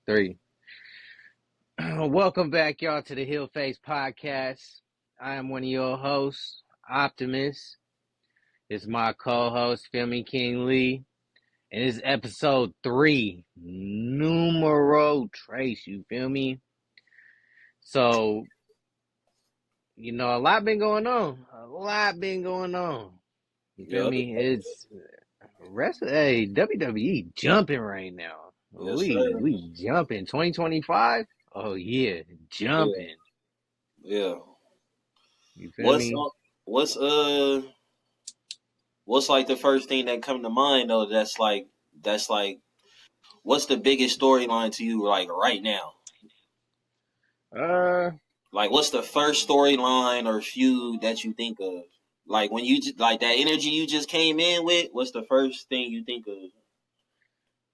Three. Welcome back, y'all, to the HeelFace Podcast. I am one of your hosts, Optimus. It's my co-host, Filmy King Lee. And it's episode 3, numero trace, you feel me? So, a lot been going on. You feel Yep. me? It's WWE jumping right now. Yes, We sir. jumping. 2025? Oh yeah, Yeah. jumping. Yeah. You feel What's me? what's what's like the first thing that come to mind though? That's like what's the biggest storyline to you like right now? Uh, Like what's the first storyline or feud that you think of? Like when you like that energy you just came in with. What's the first thing you think of?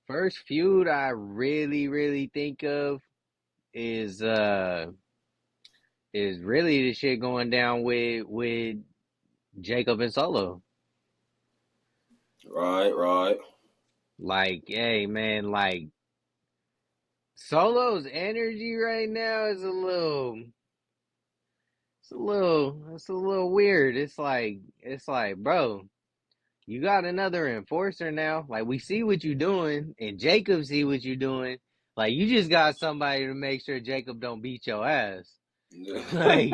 First feud I really think of is uh is really the shit going down with Jacob and Solo. Right. Right. Like, hey man, like Solo's energy right now is it's a little weird. It's like, bro, you got another enforcer now. Like we see what you're doing, and Jacob see what you're doing. Like you just got somebody to make sure Jacob don't beat your ass. like,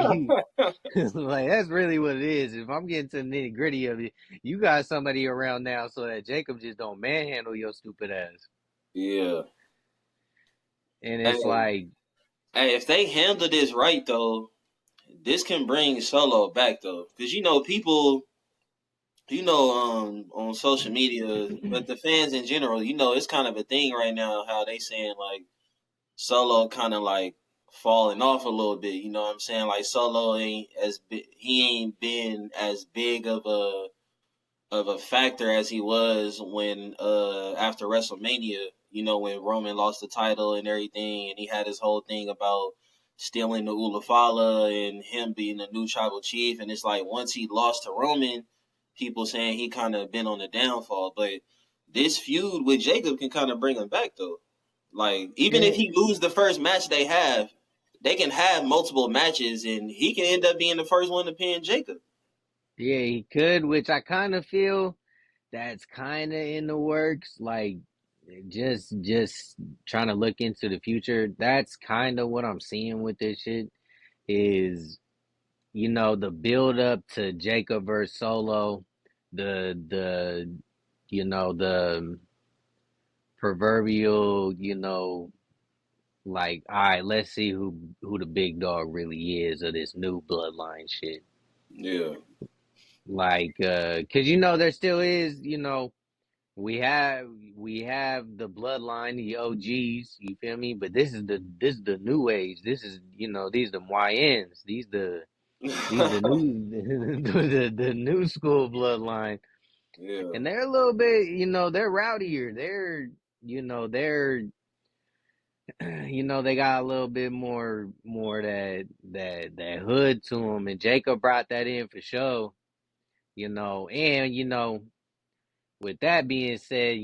like that's really what it is. If I'm getting to the nitty gritty of it, you got somebody around now so that Jacob just don't manhandle your stupid ass. Yeah. And it's Hey, like, hey, if they handle this right though, this can bring Solo back though, because people on social media, but the fans in general, it's kind of a thing right now how they saying like Solo kind of like falling off a little bit. You know what I'm saying? Like Solo he ain't been as big of a factor as he was when after WrestleMania. You know when Roman lost the title and everything, and he had his whole thing about stealing the Ulafala and him being the new tribal chief. And it's like once he lost to Roman, people saying he kind of been on the downfall. But this feud with Jacob can kind of bring him back though. Like even if yeah, he lose the first match they have, they can have multiple matches, and he can end up being the first one to pin Jacob. yeah, he could, which I kind of feel that's kind of in the works. Like, just trying to look into the future. That's kind of what I'm seeing with this shit. Is the build up to Jacob versus Solo, the the proverbial, like, all right, let's see who the big dog really is of this new bloodline shit. Yeah. Like, cause there still is, we have the bloodline, the OGs, you feel me? But this is the new age. This is these the YNs. These the new the new school bloodline. Yeah. And they're a little bit, they're rowdier. They're they got a little bit more that hood to them, and Jacob brought that in for sure. And with that being said,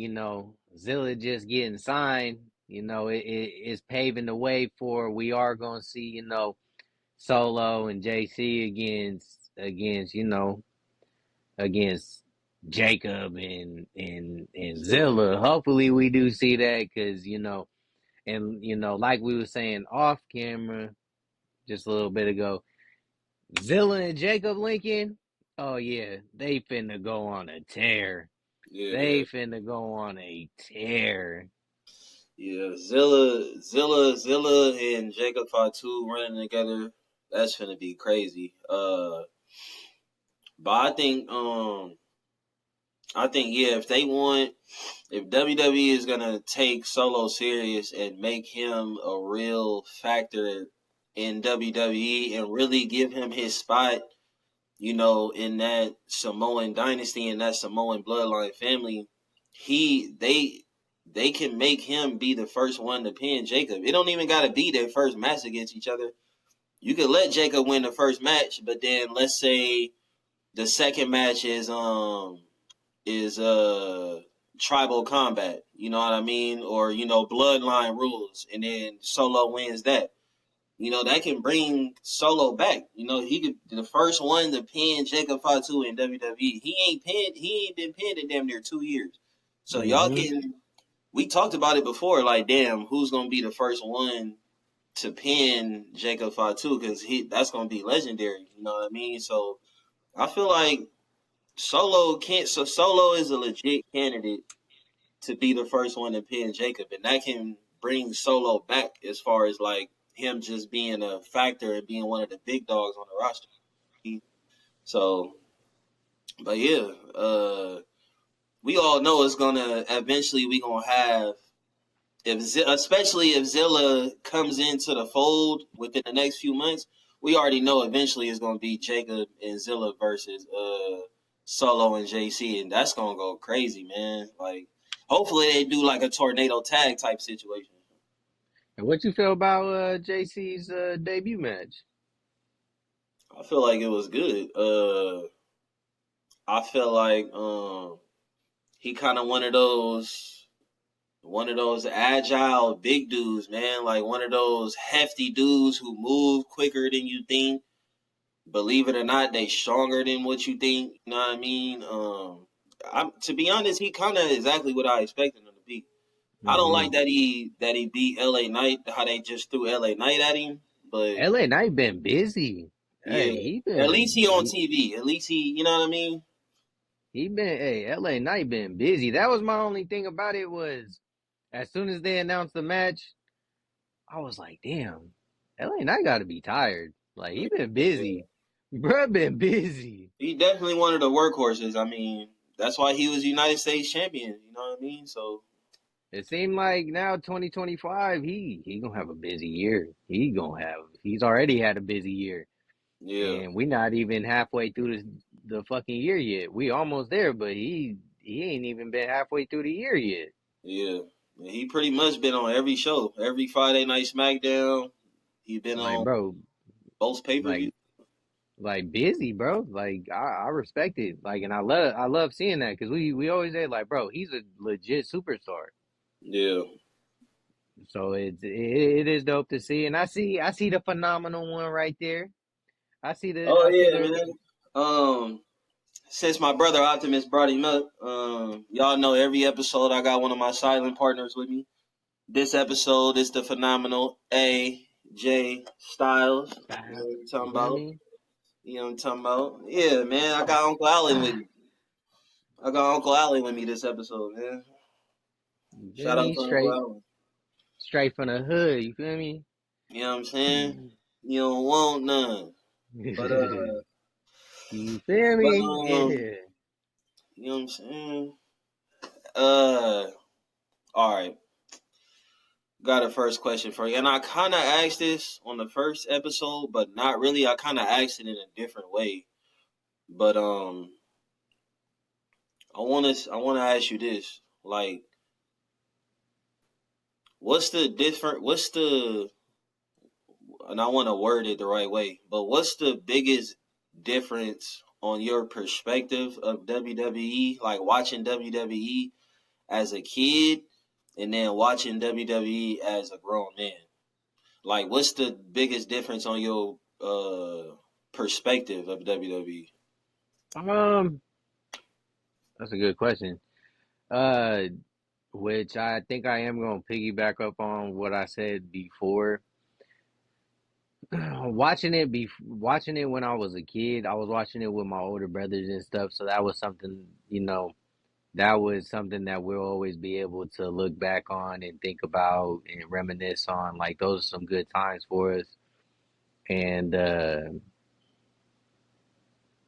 Zilla just getting signed, it's paving the way for we are gonna see, Solo and JC against Jacob and Zilla. Zilla. Hopefully we do see that because and like we were saying off camera just a little bit ago, Zilla and Jacob Lincoln. Oh yeah, they finna go on a tear. Yeah. They finna go on a tear. Yeah. Zilla, and Jacob Fatu running together. That's gonna be crazy. But I think yeah, if WWE is gonna take Solo serious and make him a real factor in WWE and really give him his spot, in that Samoan dynasty and that Samoan bloodline family, he they can make him be the first one to pin Jacob. It don't even gotta be their first match against each other. You could let Jacob win the first match, but then let's say the second match is tribal combat, you know what I mean? Or, bloodline rules, and then Solo wins that. That can bring Solo back. He could the first one to pin Jacob Fatu in WWE. He ain't been pinned in damn near 2 years. So y'all Mm-hmm. can we talked about it before, like, damn, who's gonna be the first one to pin Jacob Fatu, because that's gonna be legendary, you know what I mean? So I feel like Solo is a legit candidate to be the first one to pin Jacob, and that can bring Solo back as far as like him just being a factor and being one of the big dogs on the roster. So, but yeah, we all know it's gonna eventually we gonna have especially if Zilla comes into the fold within the next few months. We already know eventually it's gonna be Jacob and Zilla versus Solo and JC, and that's gonna go crazy, man. Like, hopefully they do like a tornado tag type situation. And what you feel about JC's debut match? I feel like it was good. I feel like he kind of one of those agile big dudes, man. Like one of those hefty dudes who move quicker than you think. Believe it or not, they stronger than what you think. You know what I mean? To be honest, he kind of exactly what I expected him to be. I don't Mm-hmm. like that he beat LA Knight, how they just threw LA Knight at him. But LA Knight been busy. yeah, Hey, at least he on TV. At least you know what I mean? hey, LA Knight been busy. That was my only thing about it was as soon as they announced the match, I was like, damn, LA Knight gotta be tired. Like he been Yeah. busy. Bruh been busy. He definitely one of the workhorses. I mean, that's why he was United States champion. You know what I mean? So It seemed like now 2025, he gonna have a busy year. He's already had a busy year. yeah, And we not even halfway through the fucking year yet. We almost there, but he ain't even been halfway through the year yet. yeah. He pretty much been on every show, every Friday Night SmackDown. He been Like, on bro, both pay per view. like like busy, bro. Like I respect it. Like, and I love seeing that because we always say like, bro, he's a legit superstar. Yeah. So it is dope to see, and I see the phenomenal one right there. Oh I see yeah, the man. Since my brother Optimus brought him up, y'all know every episode I got one of my silent partners with me. This episode is the phenomenal AJ Styles. You know style. what I'm You talking feel about? me? You know what I'm talking about? Yeah, man. I got Uncle Allen with me. I got Uncle Allen with me this episode, man. You feel Shout out me? to Uncle Straight Allen. straight from the hood. You feel me? You know what I'm saying? You don't want none. But You feel but me? Yeah. you know what I'm saying? Uh, all right. Got a first question for you, and I kind of asked this on the first episode, but not really. I kind of asked it in a different way. But I want to ask you this: like, what's the, and I want to word it the right way, but what's the biggest difference on your perspective of WWE, like watching WWE as a kid and then watching WWE as a grown man? Like, what's the biggest difference on your perspective of WWE? Um, that's a good question. Uh, which I think I am gonna piggyback up on what I said before. Watching it when I was a kid, I was watching it with my older brothers and stuff, so that was something, that was something that we'll always be able to look back on and think about and reminisce on. Like those are some good times for us. And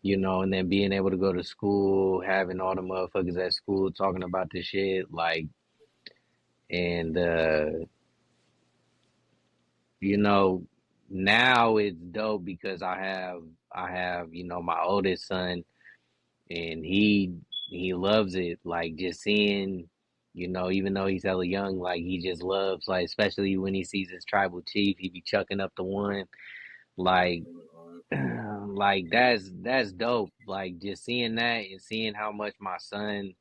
and then being able to go to school, having all the motherfuckers at school talking about this shit, like, and you know, now it's dope because I have my oldest son, and he loves it. Like just seeing, even though he's hella young, like he just loves, like, especially when he sees his tribal chief, he be chucking up the one, like, like that's dope. Like just seeing that and seeing how much my son,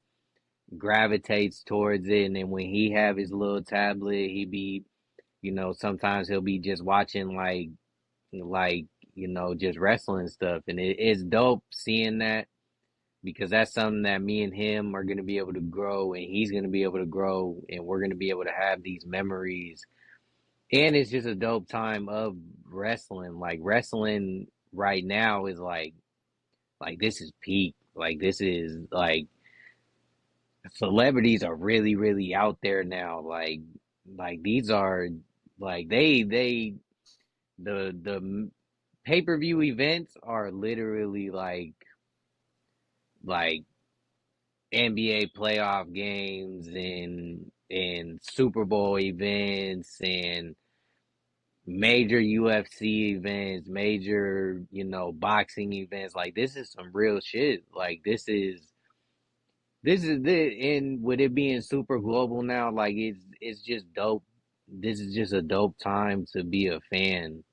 gravitates towards it, and then when he have his little tablet, he be, sometimes he'll be just watching like just wrestling stuff, and it's dope seeing that because that's something that me and him are gonna be able to grow, and he's gonna be able to grow, and we're gonna be able to have these memories. And it's just a dope time of wrestling. Like wrestling right now is like this is peak. Like this is like celebrities are really really out there now. Like these are like they the pay-per-view events are literally like NBA playoff games and Super Bowl events and major UFC events, major, boxing events. Like this is some real shit. Like this is the and with it being super global now, like it's just dope. This is just a dope time to be a fan,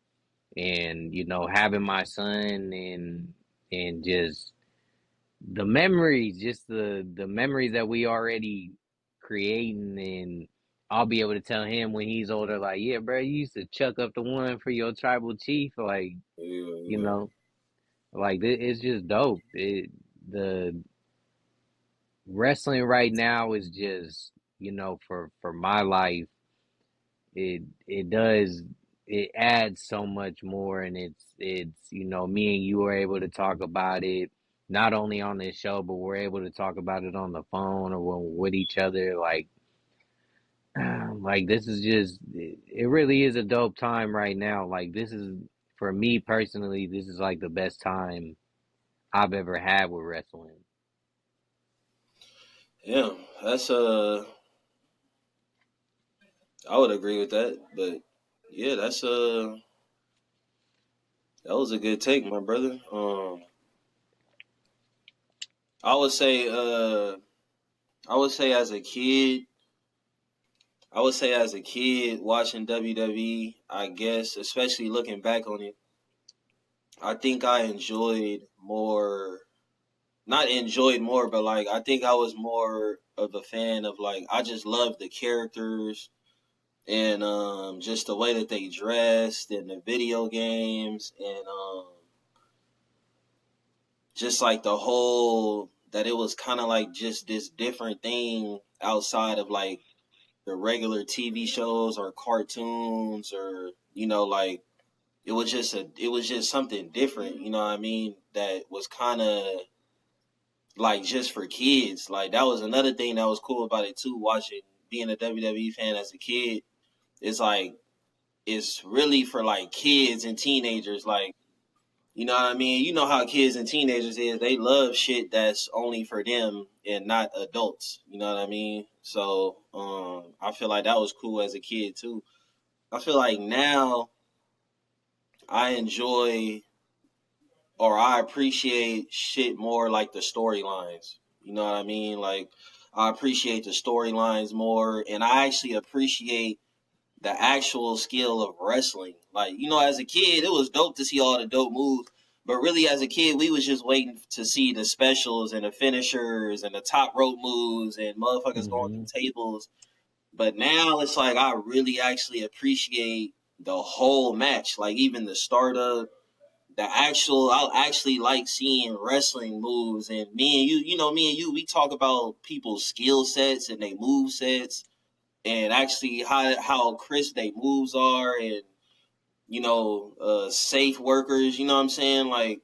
and having my son and just the memories, just the memories that we already creating, and I'll be able to tell him when he's older, like, yeah, bro, you used to chuck up the one for your tribal chief, like, Yeah, you yeah. know, like it's just dope. The wrestling right now is just, for my life, it does it adds so much more, and it's me and you are able to talk about it not only on this show, but we're able to talk about it on the phone or when we're with each other. Like this is just it really is a dope time right now. Like this is for me personally, this is like the best time I've ever had with wrestling. Yeah, that's I would agree with that, but yeah, that was a good take, my brother. I would say I would say as a kid, watching WWE, I guess, especially looking back on it, I think I enjoyed more, not enjoyed more, but like I think I was more of a fan of like I just loved the characters and just the way that they dressed and the video games and just like the whole that it was kind of like just this different thing outside of like the regular TV shows or cartoons or like it was just something different, you know what I mean, that was kind of like just for kids. Like that was another thing that was cool about it too, watching being a WWE fan as a kid. It's like it's really for like kids and teenagers. Like, you know what I mean? You know how kids and teenagers is. They love shit that's only for them and not adults. You know what I mean? So I feel like that was cool as a kid too. I feel like now I enjoy or I appreciate shit more like the storylines. You know what I mean? Like I appreciate the storylines more, and I actually appreciate the actual skill of wrestling. Like, as a kid, it was dope to see all the dope moves. But really, as a kid, we was just waiting to see the specials and the finishers and the top rope moves and motherfuckers going Hmm. through tables. But now it's like I really actually appreciate the whole match. Like even the startup, I'll actually like seeing wrestling moves. And me and you, we talk about people's skill sets and they move sets and actually how crisp they moves are and safe workers, you know what I'm saying? Like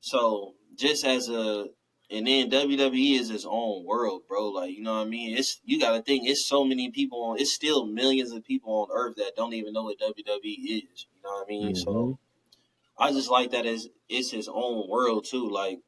so just as a and then WWE is its own world, bro. Like, you know what I mean? It's you gotta think it's so many people on it's still millions of people on earth that don't even know what WWE is. You know what I mean? Hmm. So I just like that it's its own world too. Like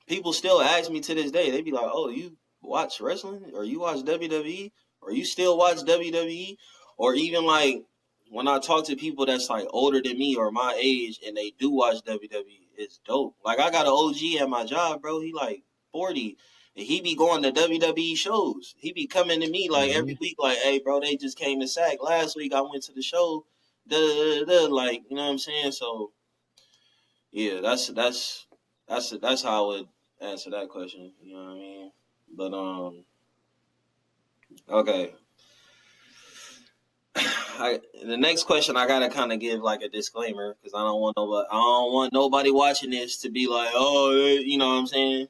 people still ask me to this day, they be like, "Oh, you watch wrestling, or you watch WWE, or you still watch WWE?" Or even like when I talk to people that's like older than me or my age, and they do watch WWE, it's dope. Like I got an OG at my job, bro. He like 40, and he be going to WWE shows. He be coming to me like Hmm. every week, like, "Hey, bro, they just came to SAC last week. I went to the show." Da, da, da, da. Like, you know what I'm saying? So yeah, that's how I would answer that question. You know what I mean? But Okay. The next question I gotta kind of give like a disclaimer because I don't want nobody watching this to be like, oh, you know what I'm saying.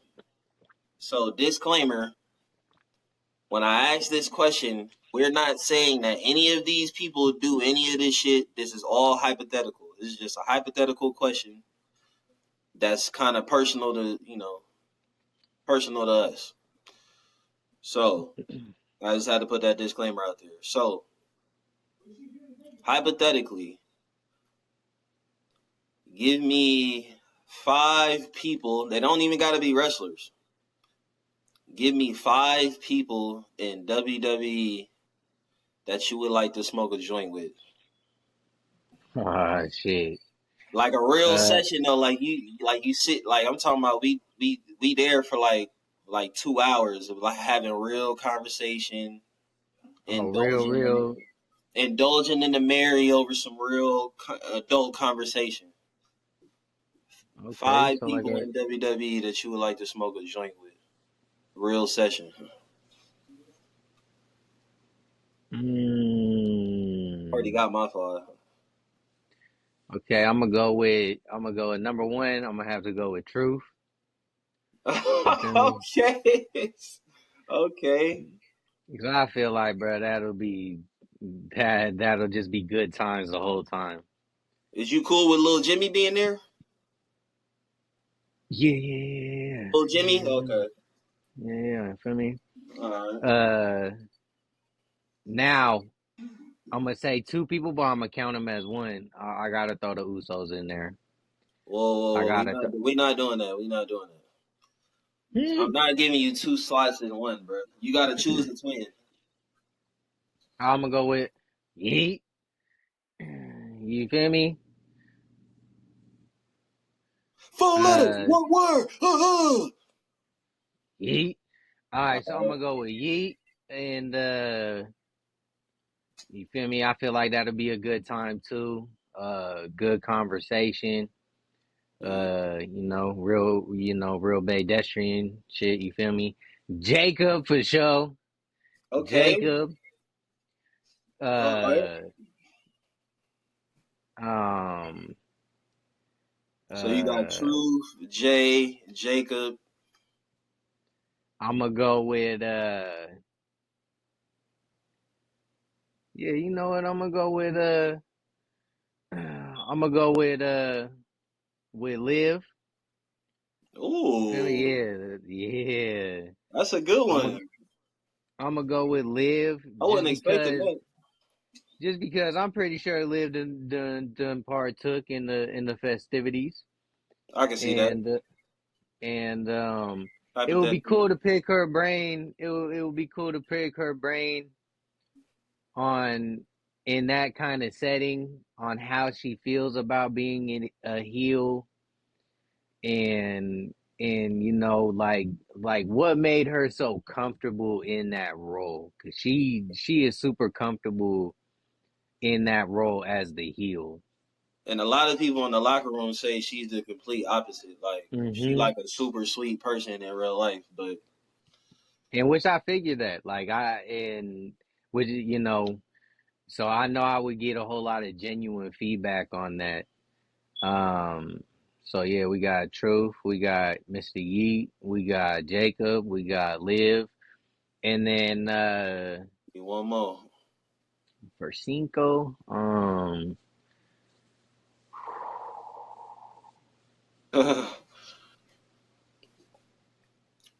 So disclaimer: when I ask this question, we're not saying that any of these people do any of this shit. This is all hypothetical. This is just a hypothetical question that's kind of personal to personal to us. So I just had to put that disclaimer out there. So hypothetically, give me 5 people. They don't even got to be wrestlers. Give me 5 people in WWE that you would like to smoke a joint with. Ah, shit. Like a real session though, like you sit like I'm talking about we there for like 2 hours of like having real conversation, indulging real. indulging in the Mary over some real adult conversation. Okay, 5 so like people a. in WWE that you would like to smoke a joint with. Real session. Already got my 5. Okay, I'm gonna go with number one. I'm gonna have to go with Truth. You feel me? Okay. Okay. Because I feel like, bro, that'll just be good times the whole time. Is you cool with Lil Jimmy being there? Yeah, Lil Jimmy? Okay. yeah. Feel me? All right. Uh, now I'm gonna say 2 people, but I'm gonna count them as one. I gotta throw the Usos in there. I Whoa. gotta. We not doing that. We not doing that. I'm not giving you 2 slots in one, bro. You got to choose between. I'm gonna go with Yeet. You feel me? 4 letters, Uh, 1 word. Yeet. All All right, so I'm right. gonna go with Yeet, and you feel me? I feel like that'll be a good time too. Good conversation. Real pedestrian shit. You feel me? Jacob for sure. Okay. Jacob. All right. Uh, um, So you got uh, Truth, Jay, Jacob. I'm gonna go with yeah. You know what? I'm gonna go with I'm gonna go with Liv. You feel me? Ooh, Yeah, yeah. that's a good I'm one. gonna I'm gonna go with Liv I wasn't expecting that. just because I'm pretty sure Liv done partook in the festivities, I can see that. and and it would be Hypothetically. cool to pick her brain. It would be cool to pick her brain on in that kind of setting on how she feels about being in a heel and like what made her so comfortable in that role because she is super comfortable in that role as the heel. And a lot of people in the locker room say she's the complete opposite. Like she Hmm. like a super sweet person in real life, but And which I figured that like I and which so I know I would get a whole lot of genuine feedback on that. So yeah, we got Truth, we got Mr. Yeet, we got Jacob, we got Liv, and then one more. for Cinco,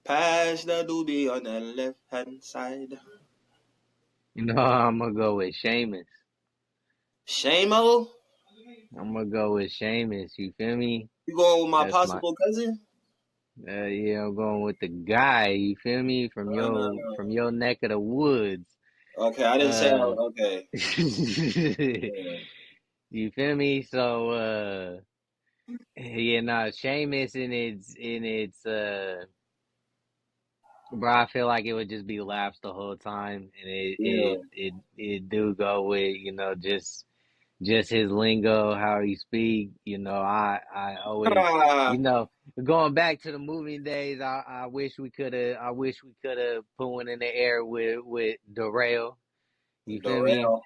Pass the doobie on the left hand side. I'm gonna go with Sheamus. Shamo? I'm gonna go with Sheamus. You feel me? You going with my That's my possible cousin? yeah. I'm going with the guy. You feel me? No, no, no. From your neck of the woods. Okay, I didn't say Uh, okay. you Yeah. feel me? So yeah, no, Sheamus in its bro. I feel like it would just be laughs the whole time, and Yeah. it do go with just just his lingo, how he speak. I always, you know, going back to the movie days. I wish we could have put one in the air with Darrell. You feel me? Darrell.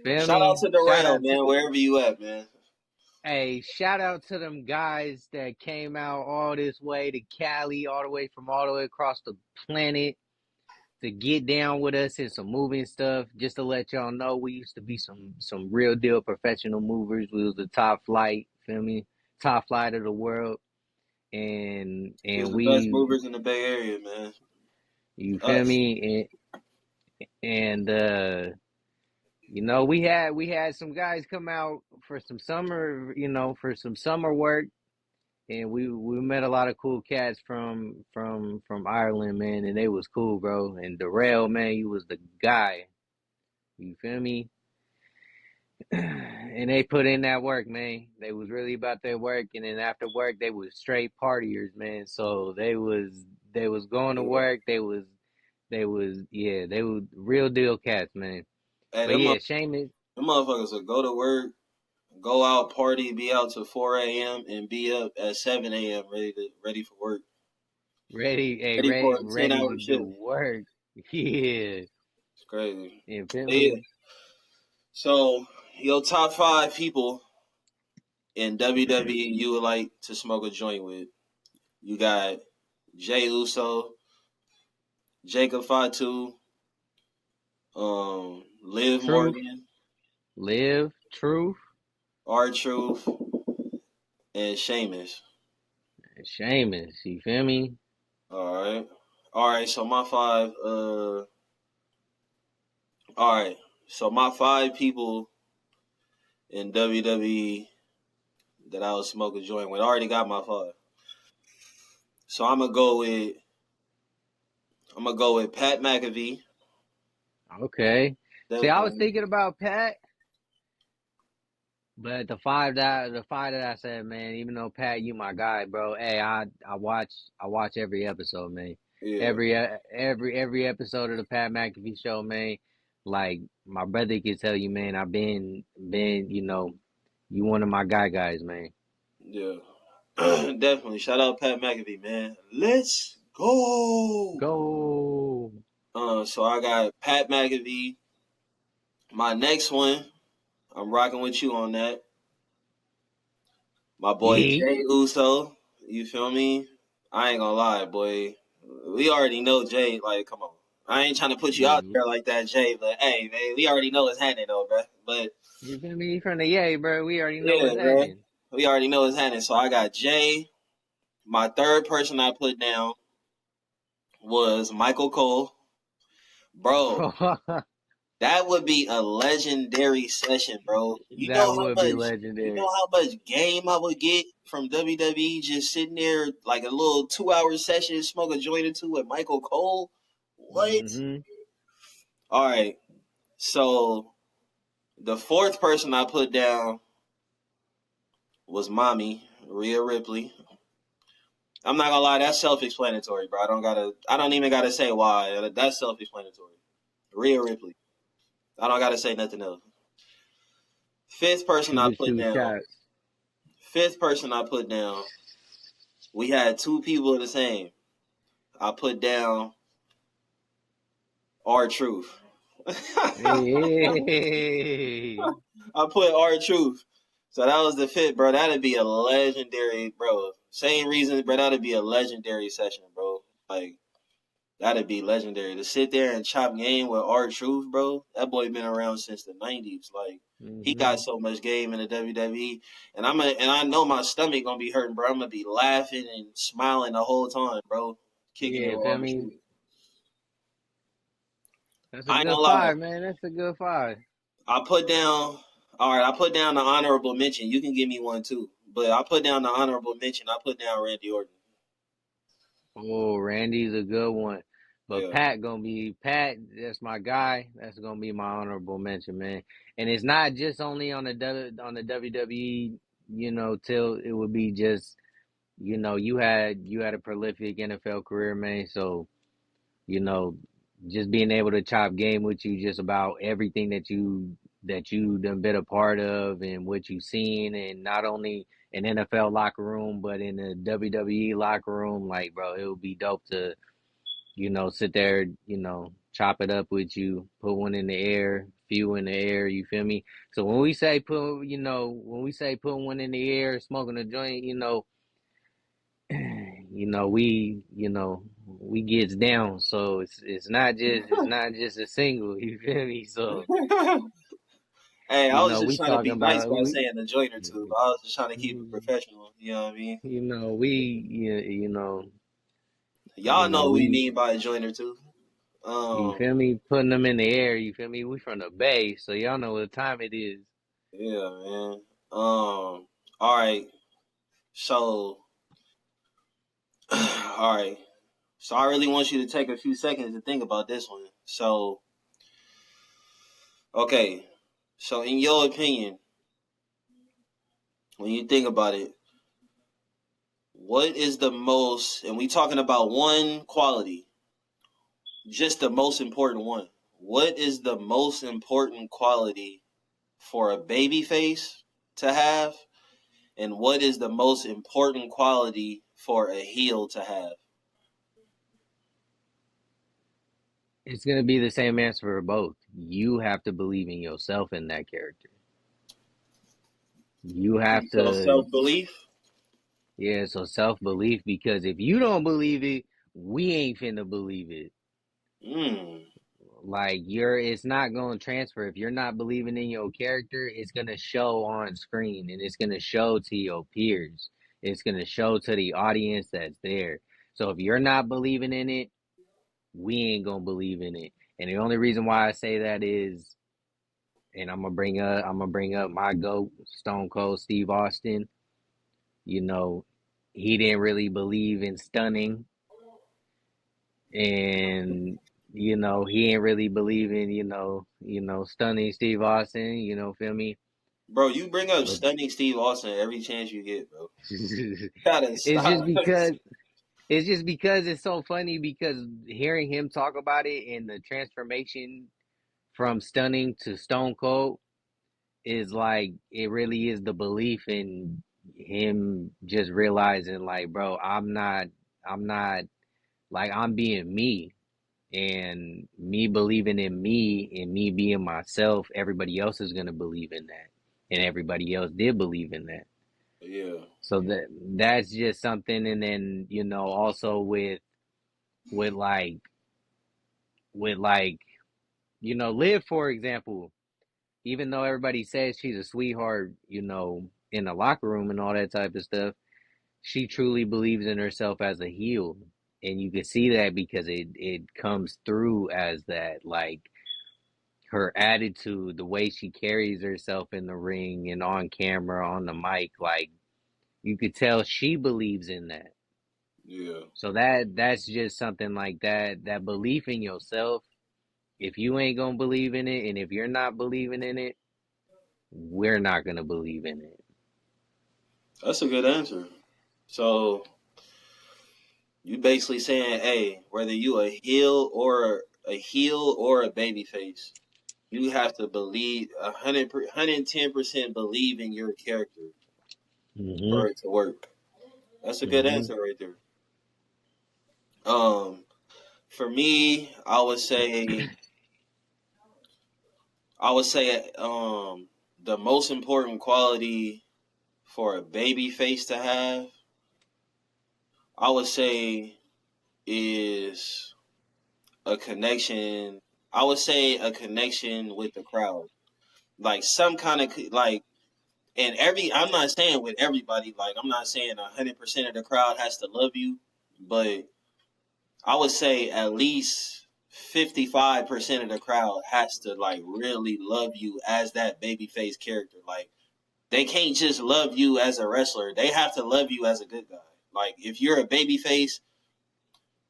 Feel Shout out me? to Shout Darrell, out to man, wherever you at, man. Hey, shout out to them guys that came out all this way to Cali, all the way across the planet to get down with us in some moving stuff. Just to let y'all know, we used to be some real deal professional movers. We was the top flight, feel me? Top flight of the world. And We was and the best we movers in the Bay Area, man. you feel Us. me? And we had some guys come out for some summer, for some summer work. And we met a lot of cool cats from Ireland, man, and they was cool, bro. And Darrell, man, you was the guy. You feel me? And they put in that work, man. They was really about their work, and then after work, they was straight partiers, man. So they was going to Yeah. work. They was real deal cats, man. Hey, But yeah, Seamus, them motherfuckers will go to work, go out, party, be out till 4 a.m. and be up at 7 a.m. ready for work. Ready for a ready 10-hour to do shift. work. Yeah, It's crazy. you feel Yeah. me? So, your top 5 people in WWE you would like to smoke a joint with. You got Jay Uso, Jacob Fatu, Liv Truth, Morgan, live, truth, R-Truth, and Sheamus. and Seamus. You feel me? Alright. Alright, so my 5, alright. So my 5 people in WWE that I would smoke a joint with. I already got my 5. So I'm gonna go with Pat McAfee. Okay. See, I was Definitely. thinking about Pat, but the five that I said, man, even though Pat, you my guy, bro. Hey, I watch every episode, man. Yeah. Every episode of the Pat McAfee show, man. Like my brother can tell you, man. I've been, you one of my guys, man. Yeah. Definitely. Shout out Pat McAfee, man. Let's go. Go. So I got Pat McAfee. My next one, I'm rocking with you on that. My boy Yeet. Jay Uso. You feel me? I ain't gonna lie, boy. We already know Jay. Like, come on. I ain't trying to put you out Yeah. there like that, Jay. But hey, man, we already know it's happening, though, bro. But You feel me? From the yay, bro. We already know yeah, what's bro. happening. We already know it's happening. So I got Jay. My third person I put down was Michael Cole. Bro, that would be a legendary session, bro. That would be legendary. How much game I would get from WWE just sitting there like a little 2-hour session, smoke a joint or two with Michael Cole. What? Hmm. All right. So the fourth person I put down was Mommy, Rhea Ripley. I'm not gonna lie, that's self-explanatory, bro. I don't even gotta say why. That's self-explanatory. Rhea Ripley. I don't gotta say nothing else. Fifth person She I was put two down. shots. Fifth person I put down. We had 2 people the same. I put down R-Truth. Hey. I put R-Truth. So that was the fifth, bro. That'd be a legendary, bro. Same reason, bro. That'd be a legendary session, bro. Like, that'd be legendary. To sit there and chop game with R-Truth, bro. That boy been around since the 90s. Like, he got Hmm. so much game in the WWE. And I know my stomach gonna be hurting, bro. I'm gonna be laughing and smiling the whole time, bro. Kicking it Yeah, with feel me? R-Truth. That's a I ain't good gonna lie. five, man. That's a good five. I put down I put down the honorable mention. You can give me one too. But I put down the honorable mention. I put down Randy Orton. Oh, Randy's a good one. But Yeah. Pat, that's my guy. That's gonna be my honorable mention, man. And it's not just only on the WWE, till it would be just, you had a prolific NFL career, man. So, you know, just being able to chop game with you just about everything that you that you done been a part of and what you've seen, and not only in NFL locker room but in the WWE locker room. Like, bro, it would be dope to, sit there, chop it up with you, put one in the air, few in the air, you feel me? So when we say put one in the air, smoking a joint, we gets down. So it's not just a single, you feel me? So, Hey, I was just we trying to talking be nice about by saying a joint or two. I was just trying to keep it professional. You know what I mean? we you know Y'all know what we we mean by a joint or two. you Um, feel me, putting them in the air, you feel me? We from the Bay, so y'all know what time it is. yeah, man. All right. So, all right. So I really want you to take a few seconds to think about this one. So, okay. So in your opinion, when you think about it, what is the most, and we talking about one quality, just the most important one. What is the most important quality for a baby face to have? And what is the most important quality for a heel to have? It's gonna be the same answer for both. You have to believe in yourself in that character. You have So to, self belief. yeah, so self-belief, because if you don't believe it, we ain't finna believe it. Mm, Like, it's not gonna transfer. If you're not believing in your character, it's gonna show on screen, and it's gonna show to your peers. It's gonna show to the audience that's there. So if you're not believing in it, we ain't gonna believe in it. And the only reason why I say that is, and I'm gonna bring up my GOAT, Stone Cold Steve Austin. You know, he didn't really believe in stunning, and he ain't really believe in stunning Steve Austin. Feel me? bro, you bring up But stunning Steve Austin every chance you get, bro. Gotta it's stop. just because it's so funny, because hearing him talk about it and the transformation from stunning to Stone Cold is like, it really is the belief in him just realizing, like, bro, I'm not like, I'm being me, and me believing in me and me being myself, everybody else is going to believe in that, and everybody else did believe in that. Yeah, So that's just something. And then, also with like with like Liv, for example, even though everybody says she's a sweetheart, in the locker room and all that type of stuff, she truly believes in herself as a heel. And you can see that because it comes through as that, like, her attitude, the way she carries herself in the ring and on camera, on the mic, like, you could tell she believes in that. yeah. So that's just something like that. That belief in yourself. If you ain't gonna believe in it, and if you're not believing in it, we're not gonna believe in it. That's a good answer. So you basically saying, hey, whether you a heel or a baby face, you have to believe 110% believe in your character Mhm. for it to work. That's a good Mhm. answer right there. Um, for me, I would say the most important quality for a baby face to have, I would say, is a connection. I would say a connection with the crowd, like some kind of like. And I'm not saying with everybody. Like, I'm not saying 100% of the crowd has to love you, but I would say at least 55% of the crowd has to like really love you as that babyface character. Like, they can't just love you as a wrestler. They have to love you as a good guy. Like, if you're a babyface,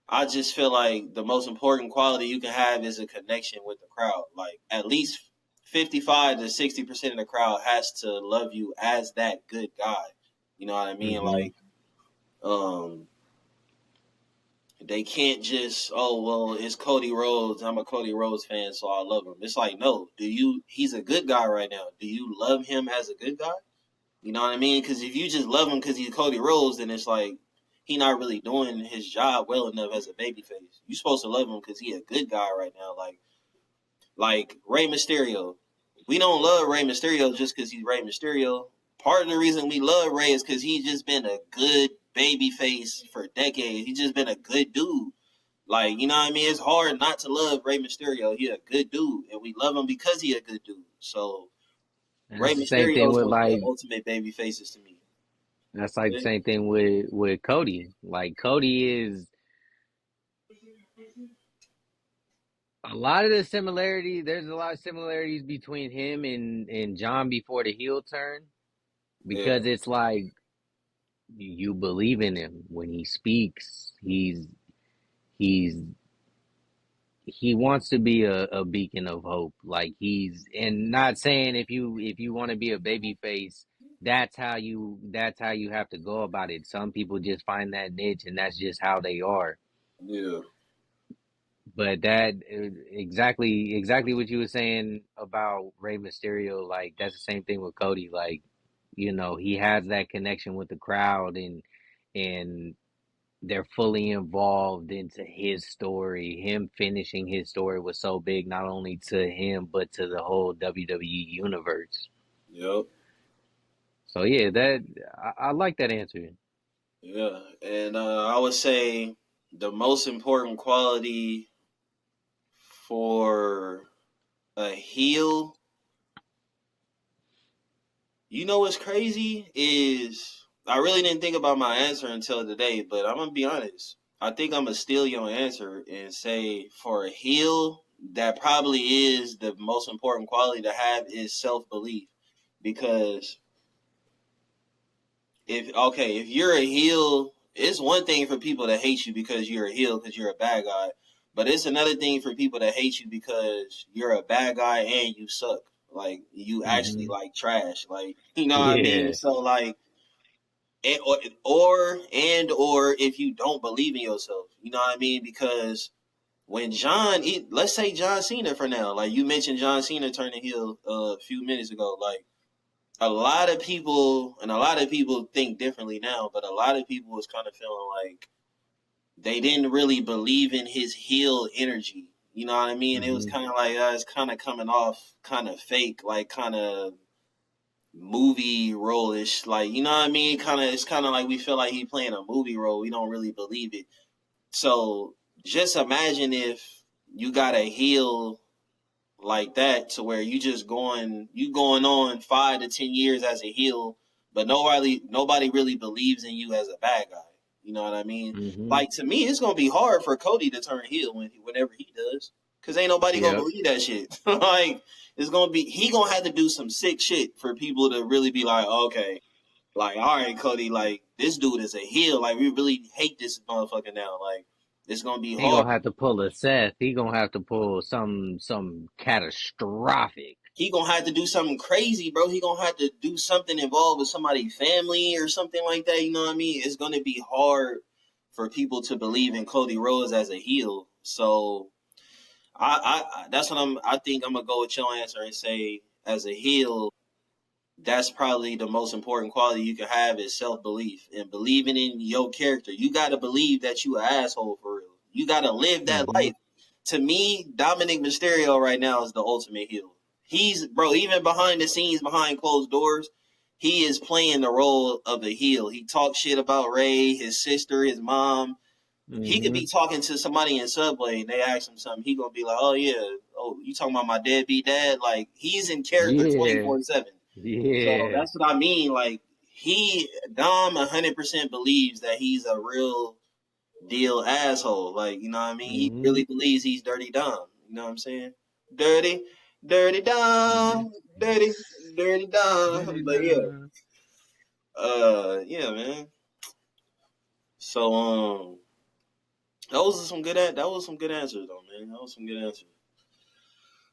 I just feel like the most important quality you can have is a connection with the crowd. Like, at least 55 to 60% of the crowd has to love you as that good guy. You know what I mean? Mhm. Like, um, they can't just, oh well, it's Cody Rhodes. I'm a Cody Rhodes fan, so I love him. It's like, no, he's a good guy right now. Do you love him as a good guy? You know what I mean? Because if you just love him because he's Cody Rhodes, then it's like he not really doing his job well enough as a babyface. You supposed to love him because he a good guy right now. Like Rey Mysterio. We don't love Rey Mysterio just because he's Rey Mysterio. Part of the reason we love Rey is because he's just been a good baby face for decades. He's just been a good dude. Like, you know what I mean? It's hard not to love Rey Mysterio. He a good dude, and we love him because he a good dude. So And Rey that's the same thing Mysterio is with one of the like ultimate baby faces to me. that's like the same thing with Cody. Like Cody is a lot of the similarity. There's a lot of similarities between him and John before the heel turn Yeah, because it's like you believe in him when he speaks. He's he wants to be a beacon of hope. Like he's and not saying if you want to be a baby face, that's how you have to go about it. Some people just find that niche and that's just how they are. yeah, But that exactly what you were saying about Rey Mysterio, like that's the same thing with Cody. Like, he has that connection with the crowd and they're fully involved into his story. Him finishing his story was so big, not only to him but to the whole WWE universe. yep, So yeah, that I like that answer. yeah. And I would say the most important quality for a heel, you know what's crazy is I really didn't think about my answer until today, but I'm gonna be honest. I think I'm gonna steal your answer and say for a heel, that probably is the most important quality to have is self belief. Because if you're a heel, it's one thing for people to hate you because you're a heel because you're a bad guy, but it's another thing for people to hate you because you're a bad guy and you suck. Like you actually Hmm. like trash. Like you know what I mean. Yeah. So like, or if you don't believe in yourself, you know what I mean. Because when let's say John Cena for now, like you mentioned John Cena turning heel a few minutes ago, like a lot of people think differently now, but a lot of people was kind of feeling like they didn't really believe in his heel energy. You know what I mean? It was Hmm. kind of like it's kind of coming off kind of fake, like kind of movie role-ish. Like, you know what I mean? It's kind of like we feel like he playing a movie role. We don't really believe it. So just imagine if you got a heel like that to where you going on 5 to 10 years as a heel, but nobody really believes in you as a bad guy. You know what I mean? Hmm. Like to me, it's gonna be hard for Cody to turn heel whenever he does, because ain't nobody gonna Yep. believe that shit. Like he gonna have to do some sick shit for people to really be like, okay, like all right, Cody, like this dude is a heel. Like we really hate this motherfucker now. Like it's gonna be He hard. gonna have to pull a Seth. He gonna have to pull some catastrophic. He gonna have to do something crazy, bro. He gonna have to do something involved with somebody's family or something like that. You know what I mean? It's gonna be hard for people to believe in Cody Rhodes as a heel. So that's what I think I'm gonna go with your answer and say as a heel, that's probably the most important quality you can have is self belief and believing in your character. You gotta believe that you an asshole for real. You gotta live that Hmm. life. To me, Dominic Mysterio right now is the ultimate heel. He's bro, even behind the scenes, behind closed doors, he is playing the role of a heel. He talks shit about Ray, his sister, his mom. He could be Hmm. talking to somebody in Subway and they ask him something. He gonna be like, "Oh yeah, oh you talking about my deadbeat dad?" Like he's in character Yeah. 24/7. So Yeah. that's what I mean. Like Dom 100% believes that he's a real deal asshole. Like you know what I mean. He Hmm. really believes he's dirty Dom. You know what I'm saying? Dirty, dirty Dom, dirty, dirty Dom. But yeah, yeah, man. So that was some good answers though, man. That was some good answers.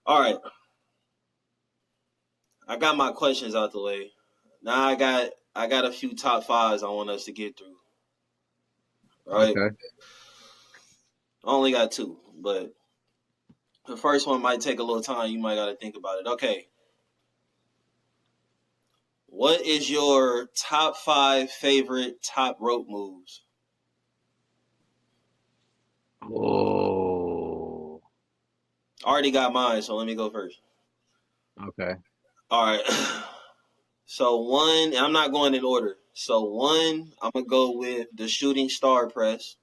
All right, I got my questions out the way. Now I got a few top fives I want us to get through. Right. Okay. I only got two, but the first one might take a little time. You might got to think about it. Okay. What is your top 5 favorite top rope moves? Oh, I already got mine, so let me go first. okay. All right. So one, I'm not going in order. So one, I'm gonna go with the shooting star press.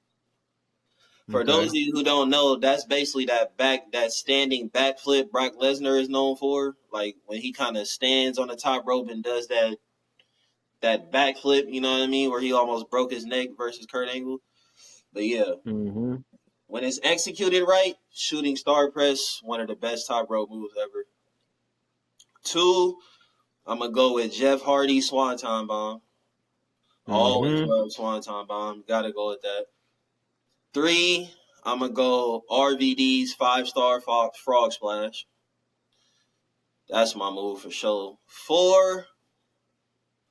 For those Okay. of you who don't know, that's basically that standing backflip Brock Lesnar is known for. Like when he kind of stands on the top rope and does that backflip, you know what I mean, where he almost broke his neck versus Kurt Angle. But yeah, Mm-hmm. when it's executed right, shooting star press, one of the best top rope moves ever. Two, I'm gonna go with Jeff Hardy Swanton Bomb. Always Mm-hmm. love Swanton Bomb. Gotta go with that. Three, I'm gonna go RVD's 5-star frog splash. That's my move for sure. Four,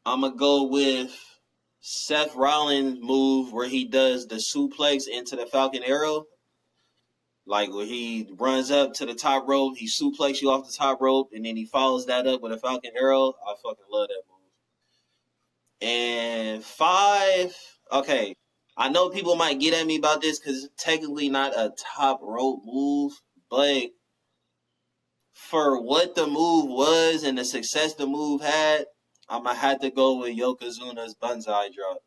I'm gonna go with Seth Rollins' move where he does the suplex into the Falcon Arrow. Like where he runs up to the top rope, he suplexes you off the top rope, and then he follows that up with a Falcon Arrow. I fucking love that move. And five, okay, I know people might get at me about this because it's technically not a top rope move, but for what the move was and the success the move had, I'm gonna have to go with Yokozuna's Banzai drop.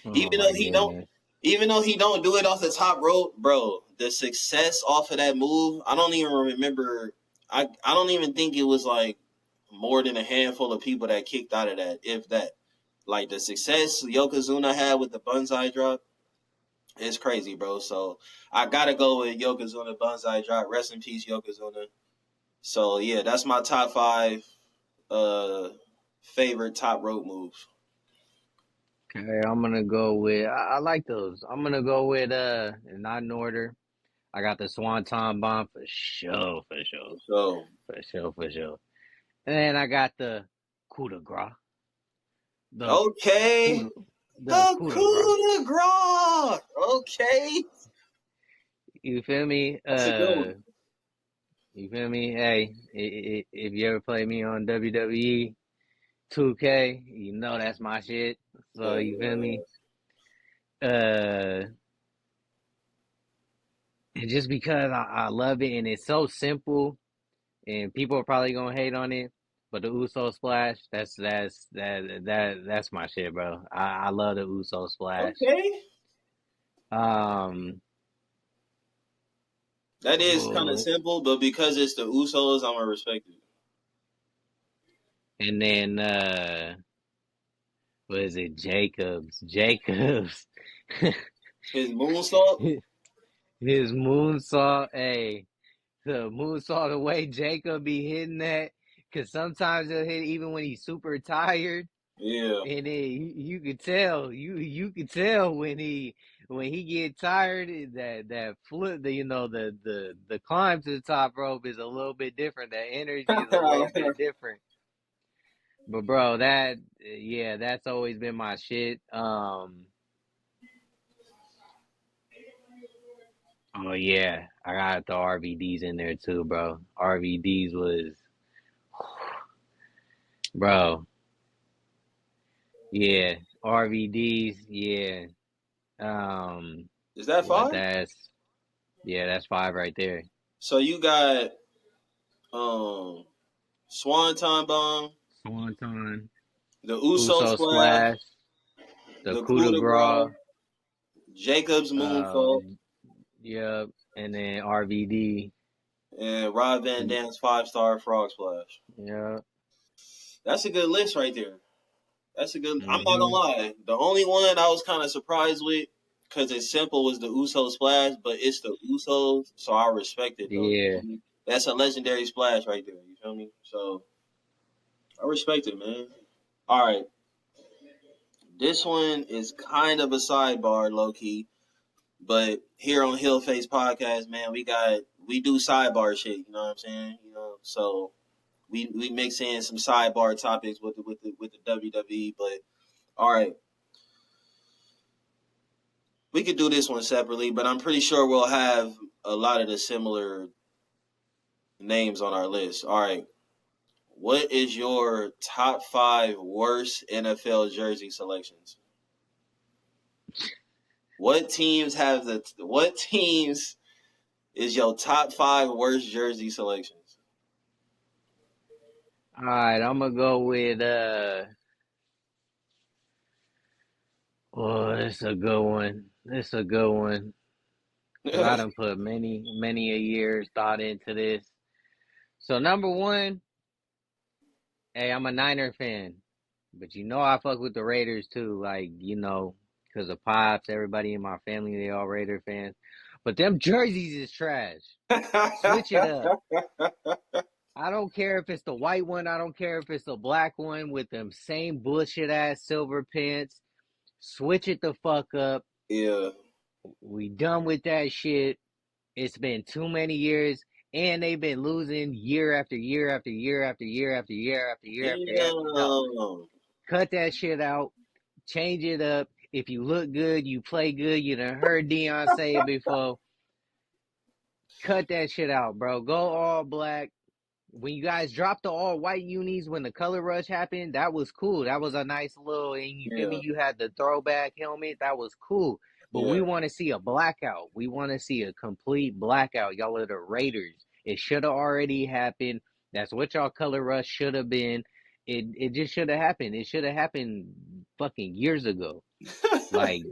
Oh Even my though he don't, goodness. even though he don't do it off the top rope, bro, the success off of that move, I don't even remember. I don't even think it was like more than a handful of people that kicked out of that, if that. Like the success Yokozuna had with the Banzai drop, it's crazy, bro. So I gotta go with Yokozuna Banzai drop. Rest in peace, Yokozuna. So yeah, that's my top 5 uh favorite top rope moves. Okay, I'm gonna go with I like those. I'm gonna go with not in order. I got the Swanton Bomb for sure, for sure, So for sure, for sure. And then I got the coup de grace. The okay, coup the the coup de grace. coup de grace. Okay, You feel me? that's a good one. You feel me? Hey, if you ever play me on WWE 2K, you know that's my shit. So you feel me? Uh, and just because I love it and it's so simple, and people are probably gonna hate on it, but the Uso splash, that's my shit, bro. I love the Uso splash. Okay, Um, that is kind of oh, simple, but because it's the Usos, I'm gonna respect it. and then what is it? Jacobs. His moonsault. His moonsault, hey, the moonsault, the way Jacob be hitting that, because sometimes he'll hit even when he's super tired, Yeah. and then you could tell, you could tell when he get tired, that flip, the climb to the top rope is a little bit different. That energy is a little bit different. But bro, yeah, that's always been my shit. Oh yeah, I got the RVDs in there too, bro. RVDs was, bro. Yeah, RVDs. Yeah. Is that But 5? that's five right there. So you got um Swanton Bomb, Swanton, the Uso Uso Splash, Splash, the the coup Coup de de grace. Grace, Jacob's Moonsault, Yep, and then RVD. and Rob Van Dam's 5-star Frog Splash. Yep. That's a good list right there. That's a good. I'm not gonna Mhm. lie. The only one I was kind of surprised with, because it's simple, was the Uso Splash, but it's the Usos, so I respect it though. You Yeah. feel me? That's a legendary splash right there. You feel me? So I respect it, man. All right, this one is kind of a sidebar, low key. But here on HeelFace Podcast, man, we do sidebar shit. You know what I'm saying? You know, so we mix in some sidebar topics with the WWE. But all right, we could do this one separately, but I'm pretty sure we'll have a lot of the similar names on our list. All right. What is your top 5 worst NFL jersey selections? What teams is your top 5 worst jersey selections? All right, I'm gonna go with oh, it's a good one. It's a good one. Cause I done put many a year's thought into this. So number one, hey, I'm a Niner fan, but you know I fuck with the Raiders too. Like, you know, cause of Pops, everybody in my family, they all Raider fans. But them jerseys is trash. Switch it up. I don't care if it's the white one. I don't care if it's the black one with them same bullshit ass silver pants. Switch it the fuck up. Yeah. We done with that shit. It's been too many years, and they've been losing year after year after year after year after year after year after year. No, Damn. cut that shit out. Change it up. If you look good, you play good. You done heard Dion say it before. Cut that shit out, bro. Go all black. When you guys dropped the all white unis when the color rush happened, that was cool. That was a nice little, and you feel me? Yeah. You had the throwback helmet. That was cool. But Yeah. we want to see a blackout. We want to see a complete blackout. Y'all are the Raiders. It should have already happened. That's what y'all color rush should have been. It just should have happened. It should have happened fucking years ago. Like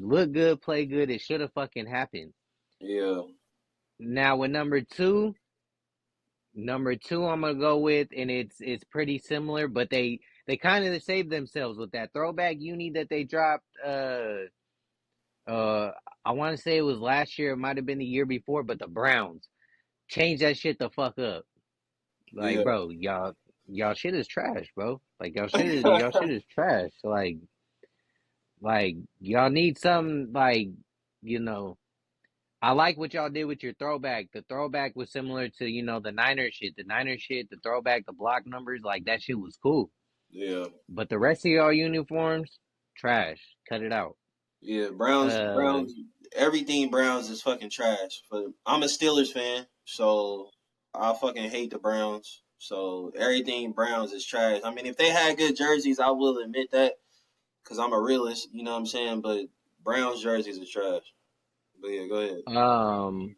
look good, play good. It should have fucking happened. Yeah. Now with number two, I'm gonna go with, and it's pretty similar, but they kind of saved themselves with that throwback uni that they dropped. I want to say it was last year, it might have been the year before, but the Browns changed that shit the fuck up. Like, Yeah. bro, y'all shit is trash, bro. Like y'all shit is trash. Like y'all need some, like, you know. I like what y'all did with your throwback. The throwback was similar to, you know, the Niner shit. The Niner shit, the throwback, the block numbers, like that shit was cool. Yeah. But the rest of y'all uniforms, trash. Cut it out. Yeah. Browns. Uh, Everything Browns is fucking trash. But I'm a Steelers fan, so I fucking hate the Browns. So everything Browns is trash. I mean, if they had good jerseys, I will admit that, because I'm a realist. You know what I'm saying? But Browns jerseys are trash. But yeah, go ahead. um,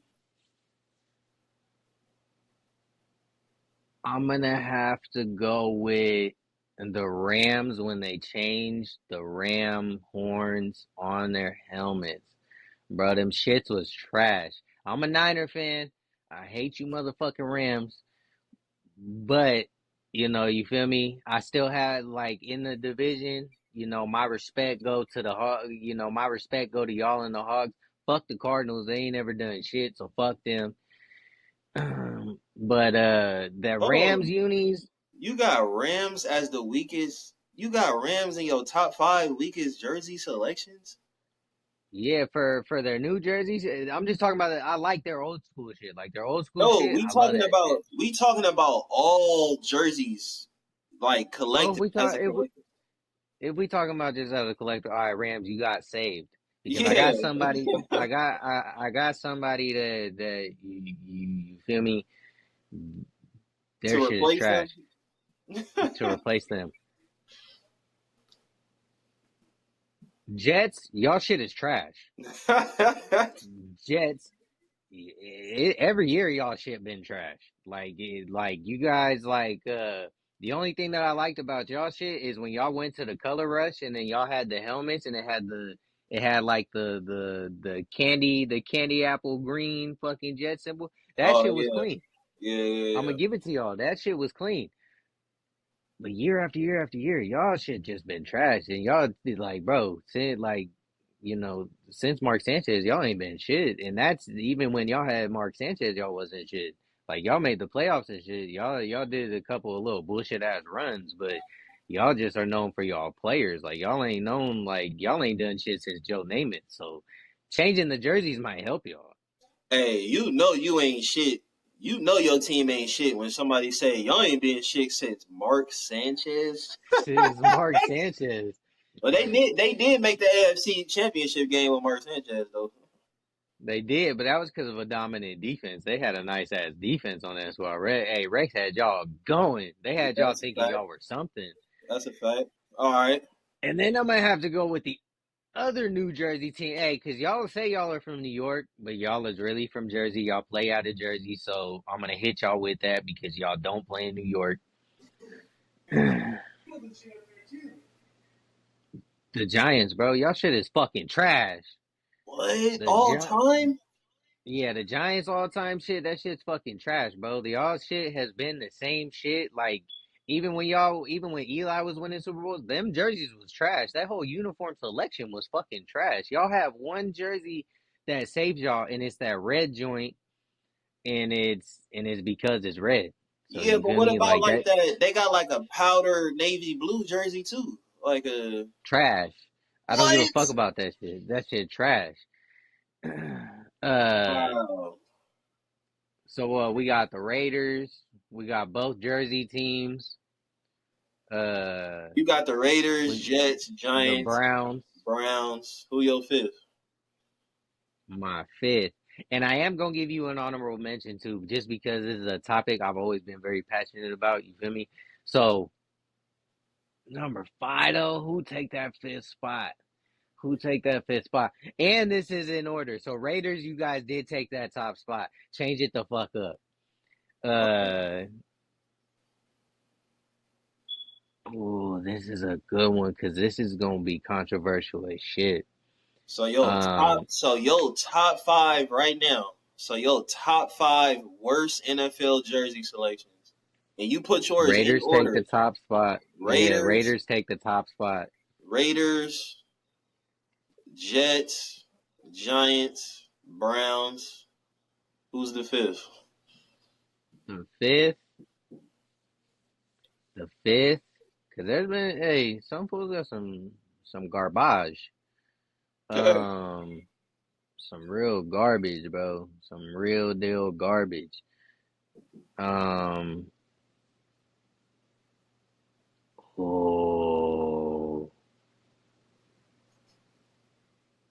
I'm gonna have to go with the Rams when they changed the Ram horns on their helmets. Bro, them shits was trash. I'm a Niner fan. I hate you motherfucking Rams. But, you know, you feel me? I still had, like, in the division, you know, my respect go to the Hog, you know, my respect go to y'all and the Hogs. Fuck the Cardinals. They ain't never done shit, so fuck them. But the Oh, Rams unis, you got Rams as the weakest. You got Rams in your top 5 weakest jersey selections. yeah, for their new jerseys. I'm just talking about it. I like their old school shit. Like their old school No, shit, I love that shit. we talking about all jerseys, like Oh, collective as a collective. if we talking about just as a collector, all right, Rams, you got saved because Yeah, I got somebody that you feel me. Their to shit is replace them. trash to replace them. Jets, y'all shit is trash. Jets, every year y'all shit been trash. Like you guys the only thing that I liked about y'all shit is when y'all went to the color rush and then y'all had the helmets and it had like the candy apple green fucking jet symbol. That Oh shit was yeah, clean. yeah, yeah, I'm yeah. gonna give it to y'all. That shit was clean. But year after year after year, y'all shit just been trash. And y'all like, bro, since you know, since Mark Sanchez, y'all ain't been shit. And that's even when y'all had Mark Sanchez, y'all wasn't shit. Like y'all made the playoffs and shit. Y'all did a couple of little bullshit ass runs, but y'all just are known for y'all players. Like y'all ain't known, like y'all ain't done shit since Joe Namath. So changing the jerseys might help y'all. Hey, you know you ain't shit. You know your team ain't shit when somebody say y'all ain't been shit since Mark Sanchez. Since Mark Sanchez. But they did make the AFC Championship game with Mark Sanchez though. They did, but that was because of a dominant defense. They had a nice ass defense on that squad. Hey, Rex had y'all going. They had y'all That's a thinking fact. y'all were something. That's a fact. All right. And then I'm gonna have to go with the other New Jersey team. Hey, because y'all say y'all are from New York, but y'all is really from Jersey. Y'all play out of Jersey, so I'm gonna hit y'all with that because y'all don't play in New York. The Giants, bro, y'all shit is fucking trash. What The all Gi- time? Yeah, the Giants all time shit, that shit's fucking trash, bro. The all shit has been the same shit. Like, even when Eli was winning Super Bowls, them jerseys was trash. That whole uniform selection was fucking trash. Y'all have one jersey that saves y'all, and it's that red joint, and it's because it's red. So Yeah, you but feel what me? about Like like that that? They got like a powder navy blue jersey too. Like a trash. I don't give a what? fuck about that shit. That shit trash. uh Wow. so we got the Raiders, we got both Jersey teams. Uh, You got the Raiders, we, Jets, the Giants, Browns, Browns. Who your fifth? my fifth. And I am gonna give you an honorable mention too, just because this is a topic I've always been very passionate about. You feel me? So number five though, who take that fifth spot? Who take that fifth spot? And this is in order. So Raiders, you guys did take that top spot. Change it the fuck up. Okay. Uh, oh, this is a good one because this is gonna be controversial as shit. Um, So your top five right now. So your top five worst NFL jersey selections, and you put yours in Raiders take order: the top spot. Yeah, Raiders, Raiders take the top spot. Raiders, Jets, Giants, Browns. Who's the fifth? The fifth, the fifth, because there's been some fools got some garbage. Okay. Um, some real garbage, bro. Some real deal garbage. Um, oh,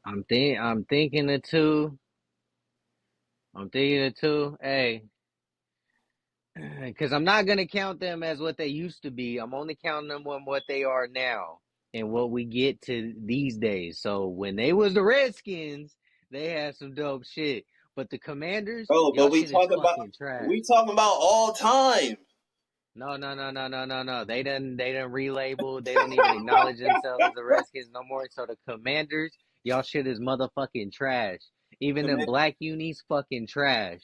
I'm thinking of two. I'm thinking of two. Hey, because I'm not gonna count them as what they used to be. I'm only counting them on what they are now and what we get to these days. So when they was the Redskins, they had some dope shit. But the Commanders, Oh, but y'all shit is fucking trash. we talking about all time. No, no, no, no, no, no, no. They done relabeled. They don't even acknowledge themselves as the Redskins no more. So the Commanders, y'all shit is motherfucking trash. Even them Command- black unis, fucking trash.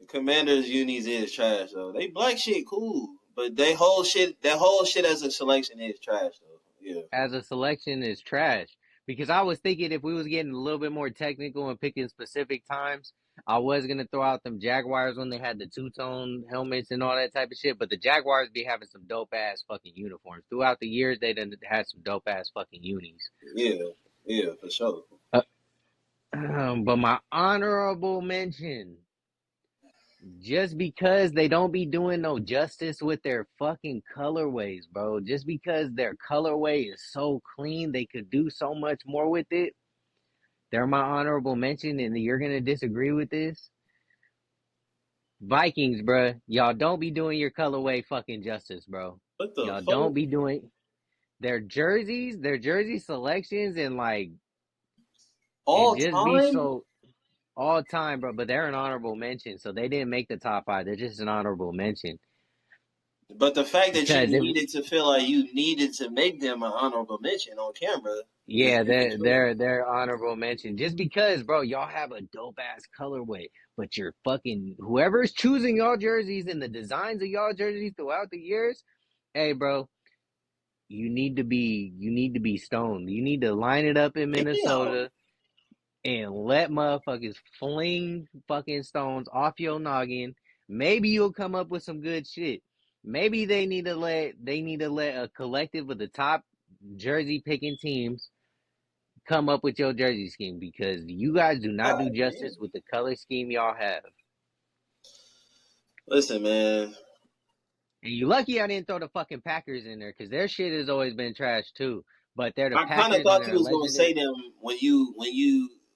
Commanders unis is trash though. They black shit cool, but that whole shit as a selection is trash though. Yeah. As a selection is trash. Because I was thinking if we was getting a little bit more technical and picking specific times, I was gonna throw out them Jaguars when they had the two-tone helmets and all that type of shit. But the Jaguars be having some dope ass fucking uniforms throughout the years. They done had some dope ass fucking unis. Yeah. Yeah, for sure. Uh, but my honorable mention, just because they don't be doing no justice with their fucking colorways, bro. Just because their colorway is so clean, they could do so much more with it. They're my honorable mention, and you're gonna disagree with this. Vikings, bro. Y'all don't be doing your colorway fucking justice, bro. What the Y'all fuck? don't be doing their jersey selections, and like it All just be time? so all time, bro. But they're an honorable mention, so they didn't make the top five. They're just an honorable mention But the fact that you because it, needed to feel like you needed to make them an honorable mention on camera is yeah, they're interesting. they're they're honorable mention. Just because, bro, y'all have a dope ass colorway, but you're fucking whoever's choosing y'all jerseys and the designs of y'all jerseys throughout the years. Hey, bro, you need to be stoned. You need to line it up in Damn. Minnesota and let motherfuckers fling fucking stones off your noggin. Maybe you'll come up with some good shit. Maybe they need to let a collective of the top jersey picking teams come up with your jersey scheme because you guys do not do God damn. justice with the color scheme y'all have. Listen, man. And you lucky I didn't throw the fucking Packers in there because their shit has always been trash too. but they're the I kind of Packers and thought you they're was gonna legendary. say them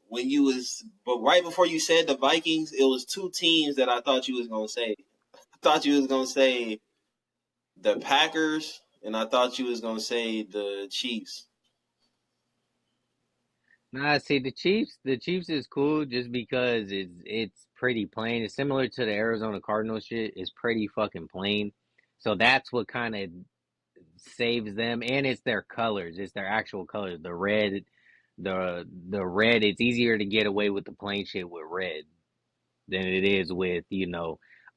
when you was, but right before you said the Vikings, it was two teams that I thought you was gonna say. I thought you was gonna say the Packers, and I thought you was gonna say the Chiefs. Nah, see the Chiefs is cool just because it's pretty plain. It's similar to the Arizona Cardinals shit. It's pretty fucking plain. So that's what kind of saves them, and it's their colors. It's their actual colors. The red. It's easier to get away with the plain shit with red than it is with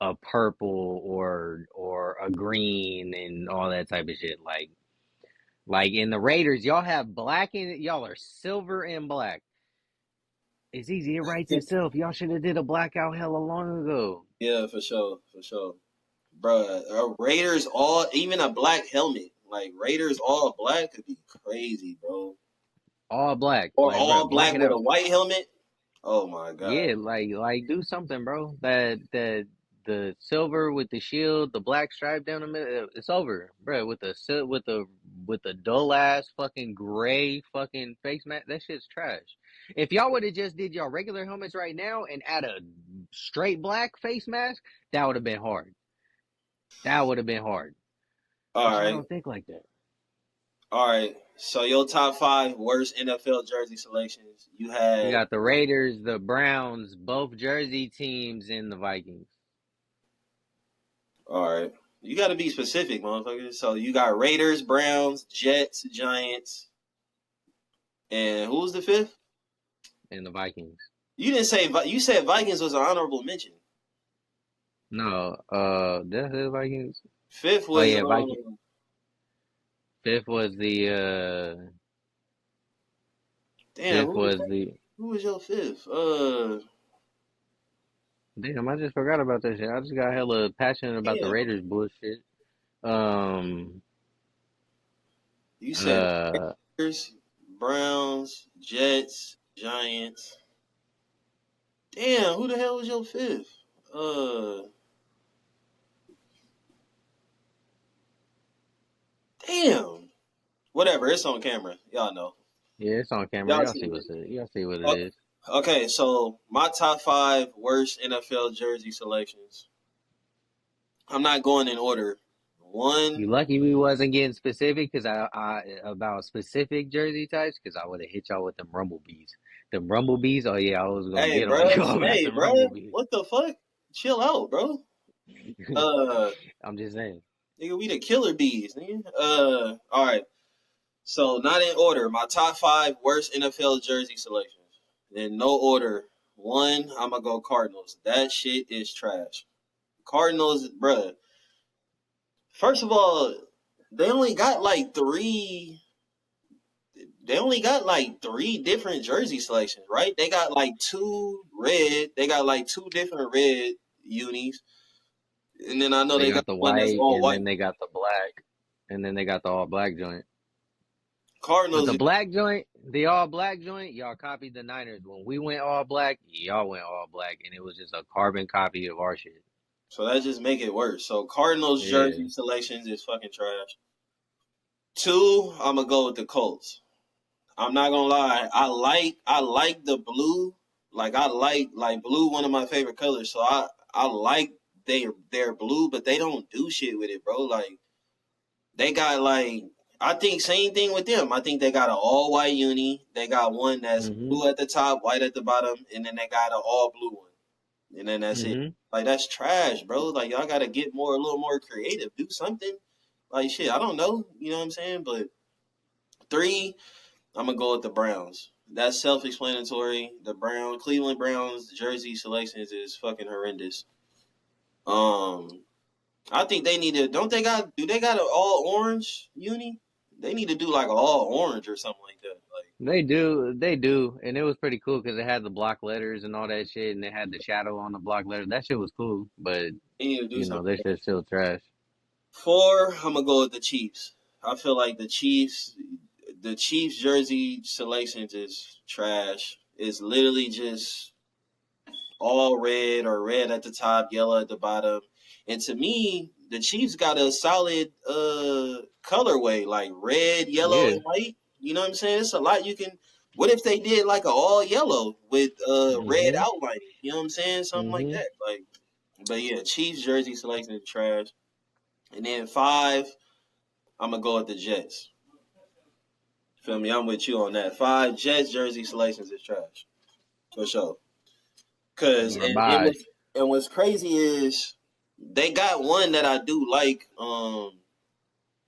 a purple or a green and all that type of shit. Like in the Raiders, y'all have black and y'all are silver and black. It's easy. It writes itself. Y'all should have did a blackout hella long ago. Yeah, for sure, Bruh, Raiders all even a black helmet. Like Raiders all black could be crazy, bro. All black, Or like bro, all black black it with a out. white helmet. Oh my god. Yeah, like do something, bro. That the silver with the shield, the black stripe down the middle, it's over, bro. With the dull ass fucking gray fucking face mask, that shit's trash. If y'all would have just did y'all regular helmets right now and add a straight black face mask, that would have been hard. That would have been hard. All But y'all right, don't think like that. all right. So your top 5 worst NFL jersey selections. You You had got the Raiders, the Browns, both Jersey teams, and the Vikings. all right. You got to be specific, motherfucker. So you got Raiders, Browns, Jets, Giants, and who was the fifth? And the Vikings. You didn't say you said Vikings was an honorable mention. No, that's the Vikings. Fifth Oh was yeah, Vikings. Fifth was the damn. fifth was the Who was your fifth? damn. I just forgot about that shit. I just got hella passionate about the Damn. Raiders bullshit. Um, You said uh, Raiders, Browns, Jets, Giants. Damn, who the hell was your fifth? Damn. Whatever, it's on camera. Y'all know. yeah, it's on camera. Y'all Y'all see see it. what's it. Y'all see what it O- is. Okay, so my top 5 worst NFL jersey selections. I'm not going in order. You One, lucky we wasn't getting specific because I about specific jersey types because I would have hit y'all with them Rumblebees. Them Rumblebees. Oh yeah, I was gonna hey, get bro. on y'all about Hey, them bro. Rumblebees. What the fuck? Chill out, bro. Uh, I'm just saying. nigga, we the killer bees, nigga. All right. So not in order. My top 5 worst NFL jersey selections. In no order. One, I'm gonna go Cardinals. That shit is trash. Cardinals, bruh. First of all, they only got like three. They only got like 3 different jersey selections, right? They got like 2 red. They got like 2 different red unis, and then I know They they got got the one that's white, all and white. then they got the black, and then they got the all black joint. But Cardinals. the black joint, the all black joint, y'all copied the Niners. When we went all black, y'all went all black, and it was just a carbon copy of our shit. So that just make it worse. So Cardinals Yeah. jersey selections is fucking trash. 2, I'm gonna go with the Colts. I'm not gonna lie. I like the blue. Like I like blue, one of my favorite colors. So I like their blue, but they don't do shit with it, bro. Like they got like I think same thing with them. I think they got an all white uni. They got one that's Mhm. blue at the top, white at the bottom, and then they got an all blue one. And then that's it. Mhm. Like that's trash, bro. Like y'all gotta get a little more creative. Do something. Like shit, I don't know. You know what I'm saying? But 3, I'm gonna go with the Browns. That's self-explanatory. The Cleveland Browns jersey selections is fucking horrendous. Um, I think they need to. Don't they got? Do they got an all orange uni? They need to do like an all orange or something like that. Like They do, and it was pretty cool because it had the block letters and all that shit, and it had the shadow on the block letters. That shit was cool, but they need to do that something. shit's still trash. 4, I'm gonna go with the Chiefs. I feel like the Chiefs jersey selections is trash. It's literally just all red or red at the top, yellow at the bottom. And to me, the Chiefs got a solid colorway, like red, yellow, Yeah, and white. You know what I'm saying? It's a lot you can. What if they did like a all yellow with red Mm-hmm. outlining? You know what I'm saying? Something like Mm-hmm. that. Like, but yeah, Chiefs jersey selection is trash. And then 5, I'm gonna go with the Jets. Feel me? I'm with you on that. 5 Jets jersey selections is trash for sure. Cause Garbage. and what's crazy is they got one that I do like.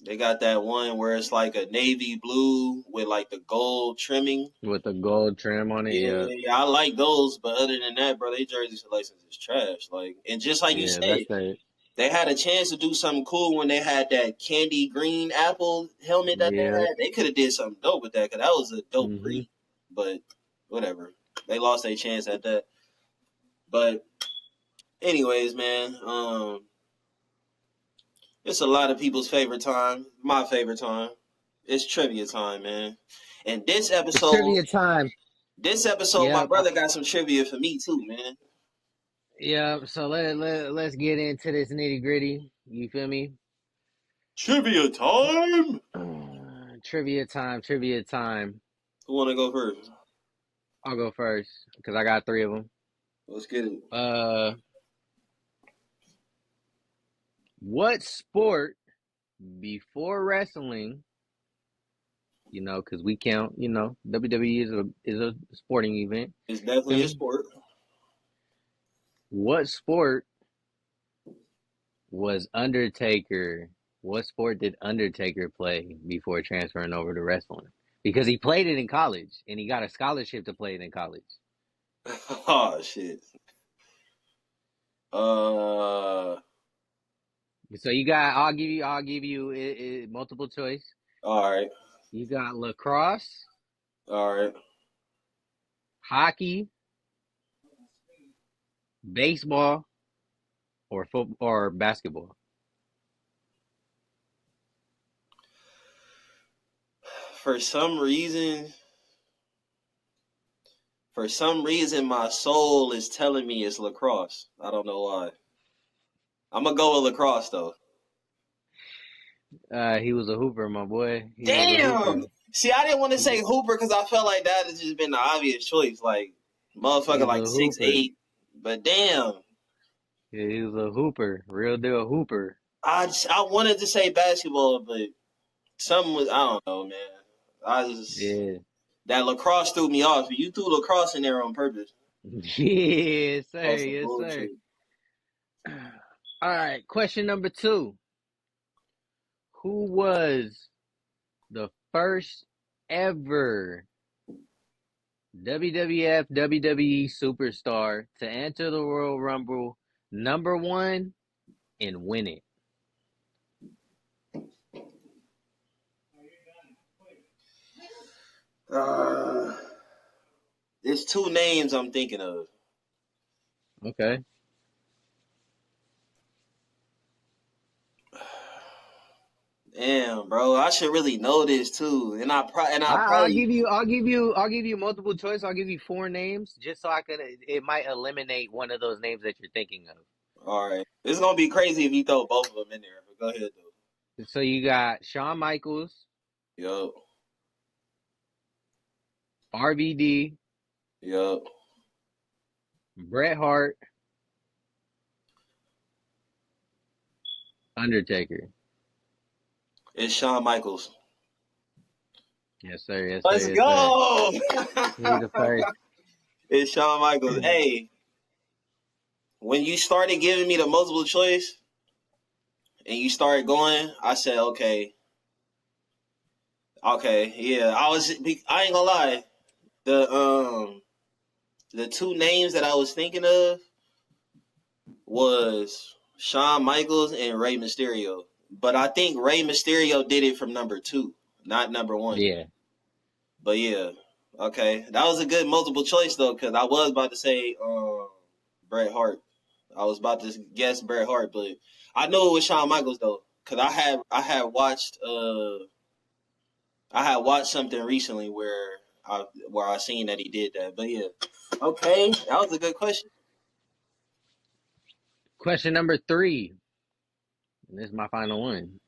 They got that one where it's like a navy blue with like the gold trimming. With the gold trim on it, yeah. Yeah, I like those, but other than that, bro, they jersey selections is trash. Like, and just like you Yeah, said, that's it. they had a chance to do something cool when they had that candy green apple helmet that they Yeah. had. They could have did something dope with that because that was a dope Mm-hmm. green. But whatever, they lost their chance at that. But anyways, man, it's a lot of people's favorite time. My favorite time. It's trivia time, man. And It's trivia time. this episode, my Yep. brother got some trivia for me too, man. Yep. So let's get into this nitty gritty. You feel me? Trivia time. Trivia time. Trivia time. Who want to go first? I'll go first because I got 3 of them. Let's get it. What sport before wrestling? You know, because we count. You know, WWE is a sporting event. It's Feel definitely a me? sport. What sport was Undertaker? What sport did Undertaker play before transferring over to wrestling? Because he played it in college and he got a scholarship to play it in college. Oh shit. Uh. So you got, I'll give you multiple choice. All right. You got lacrosse, All right. hockey, baseball, or football or basketball. For some reason, my soul is telling me it's lacrosse. I don't know why. I'm gonna go with lacrosse though. He was a hooper, my boy. He was a Damn. hooper. See, I didn't want to say He, Hooper because I felt like that has just been the obvious choice. Like, motherfucker, he's like a six hooper. eight. But damn, Yeah, he was a hooper. Real deal hooper. I wanted to say basketball, but something was, I don't know, man. I just Yeah. that lacrosse threw me off. You threw lacrosse in there on purpose. Yes, sir. That's some Yes, sir. bullshit. All right. Question number 2. Who was the first ever WWF WWE superstar to enter the Royal Rumble #1 and win it? There's 2 names I'm thinking of. Okay. Damn, bro, I should really know this too. And I I'll probably give you multiple choice. I'll give you 4 names just so I could it might eliminate one of those names that you're thinking of. all right. It's gonna be crazy if you throw both of them in there. But go ahead though. So you got Shawn Michaels, Yup. RVD, Yup. Bret Hart, Undertaker. It's Shawn Michaels. Yes, sir. Yes, sir. Let's Yes, sir. go. He's the first. It's Shawn Michaels. Hey, when you started giving me the multiple choice and you started going, I said, okay, yeah. I ain't gonna lie. The 2 names that I was thinking of was Shawn Michaels and Rey Mysterio. But I think Rey Mysterio did it from number 2, not number 1. Yeah. But yeah, okay, that was a good multiple choice though, because I was about to say Bret Hart. I was about to guess Bret Hart, but I knew it was Shawn Michaels though, because I had watched something recently where I seen that he did that. But yeah, okay, that was a good question. Question number 3. And this is my final one.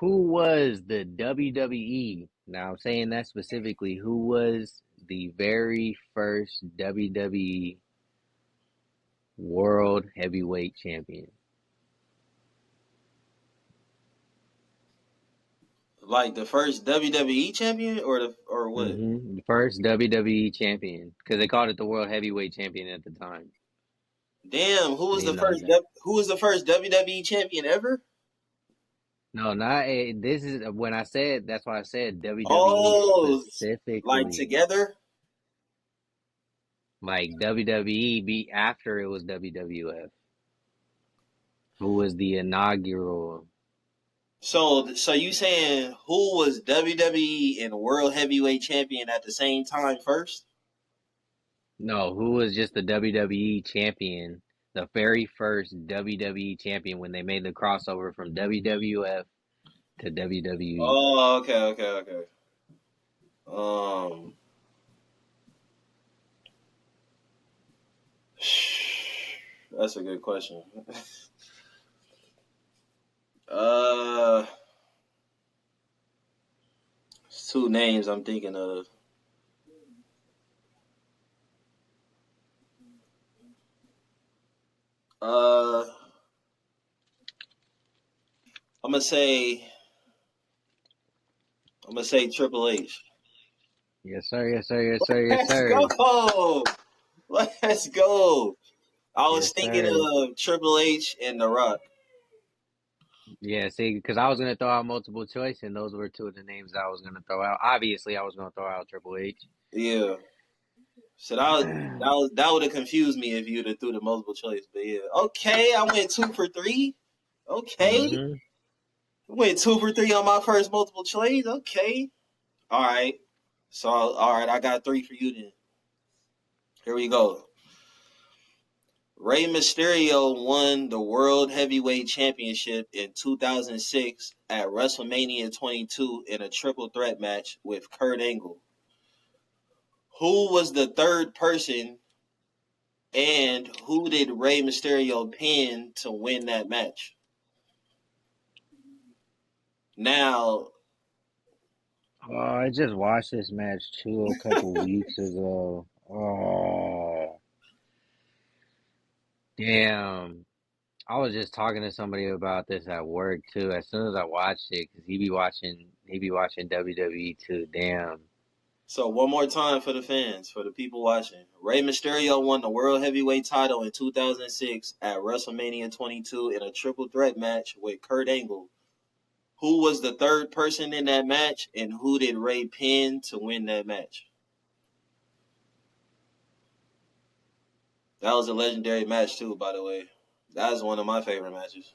Who was the WWE? Now I'm saying that specifically. Who was the very first WWE World Heavyweight Champion? Like the first WWE champion or what? The first WWE champion, because they called it the World Heavyweight Champion at the time. Damn, You know that. Who was the first WWE champion ever? No, not a, this is when I said that's why I said WWE Oh, like specifically. together. Like WWE beat after it was WWF. Who was the inaugural? So you saying who was WWE and World Heavyweight Champion at the same time first? No, who was just the WWE champion? The very first WWE champion when they made the crossover from WWF to WWE. Oh, okay. Um, that's a good question. uh, two names I'm thinking of. Uh, I'm gonna say Triple H. Yes, sir. Yes, sir. Yes, sir. Yes, Let's sir. go. Let's go. I was Yes, thinking sir. of Triple H and The Rock. Yeah, see, because I was gonna throw out multiple choice, and those were two of the names I was gonna throw out. Obviously, I was gonna throw out Triple H. Yeah. So that would have confused me if you'd have threw the multiple choice. But yeah. Okay, I went 2 for 3. Okay. Mm-hmm. Went 2 for 3 on my first multiple choice. Okay. All right. So all right, I got 3 for you then. Here we go. Rey Mysterio won the World Heavyweight Championship in 2006 at WrestleMania 22 in a triple threat match with Kurt Angle. Who was the third person and who did Rey Mysterio pin to win that match? Now, Oh, I just watched this match too a couple weeks ago. Oh, damn. I was just talking to somebody about this at work too. As soon as I watched it, because he be watching WWE too. Damn. so one more time for the fans, for the people watching. Rey Mysterio won the World Heavyweight title in 2006 at WrestleMania 22 in a triple threat match with Kurt Angle. Who was the third person in that match, and who did Rey pin to win that match? That was a legendary match too, by the way. That was one of my favorite matches.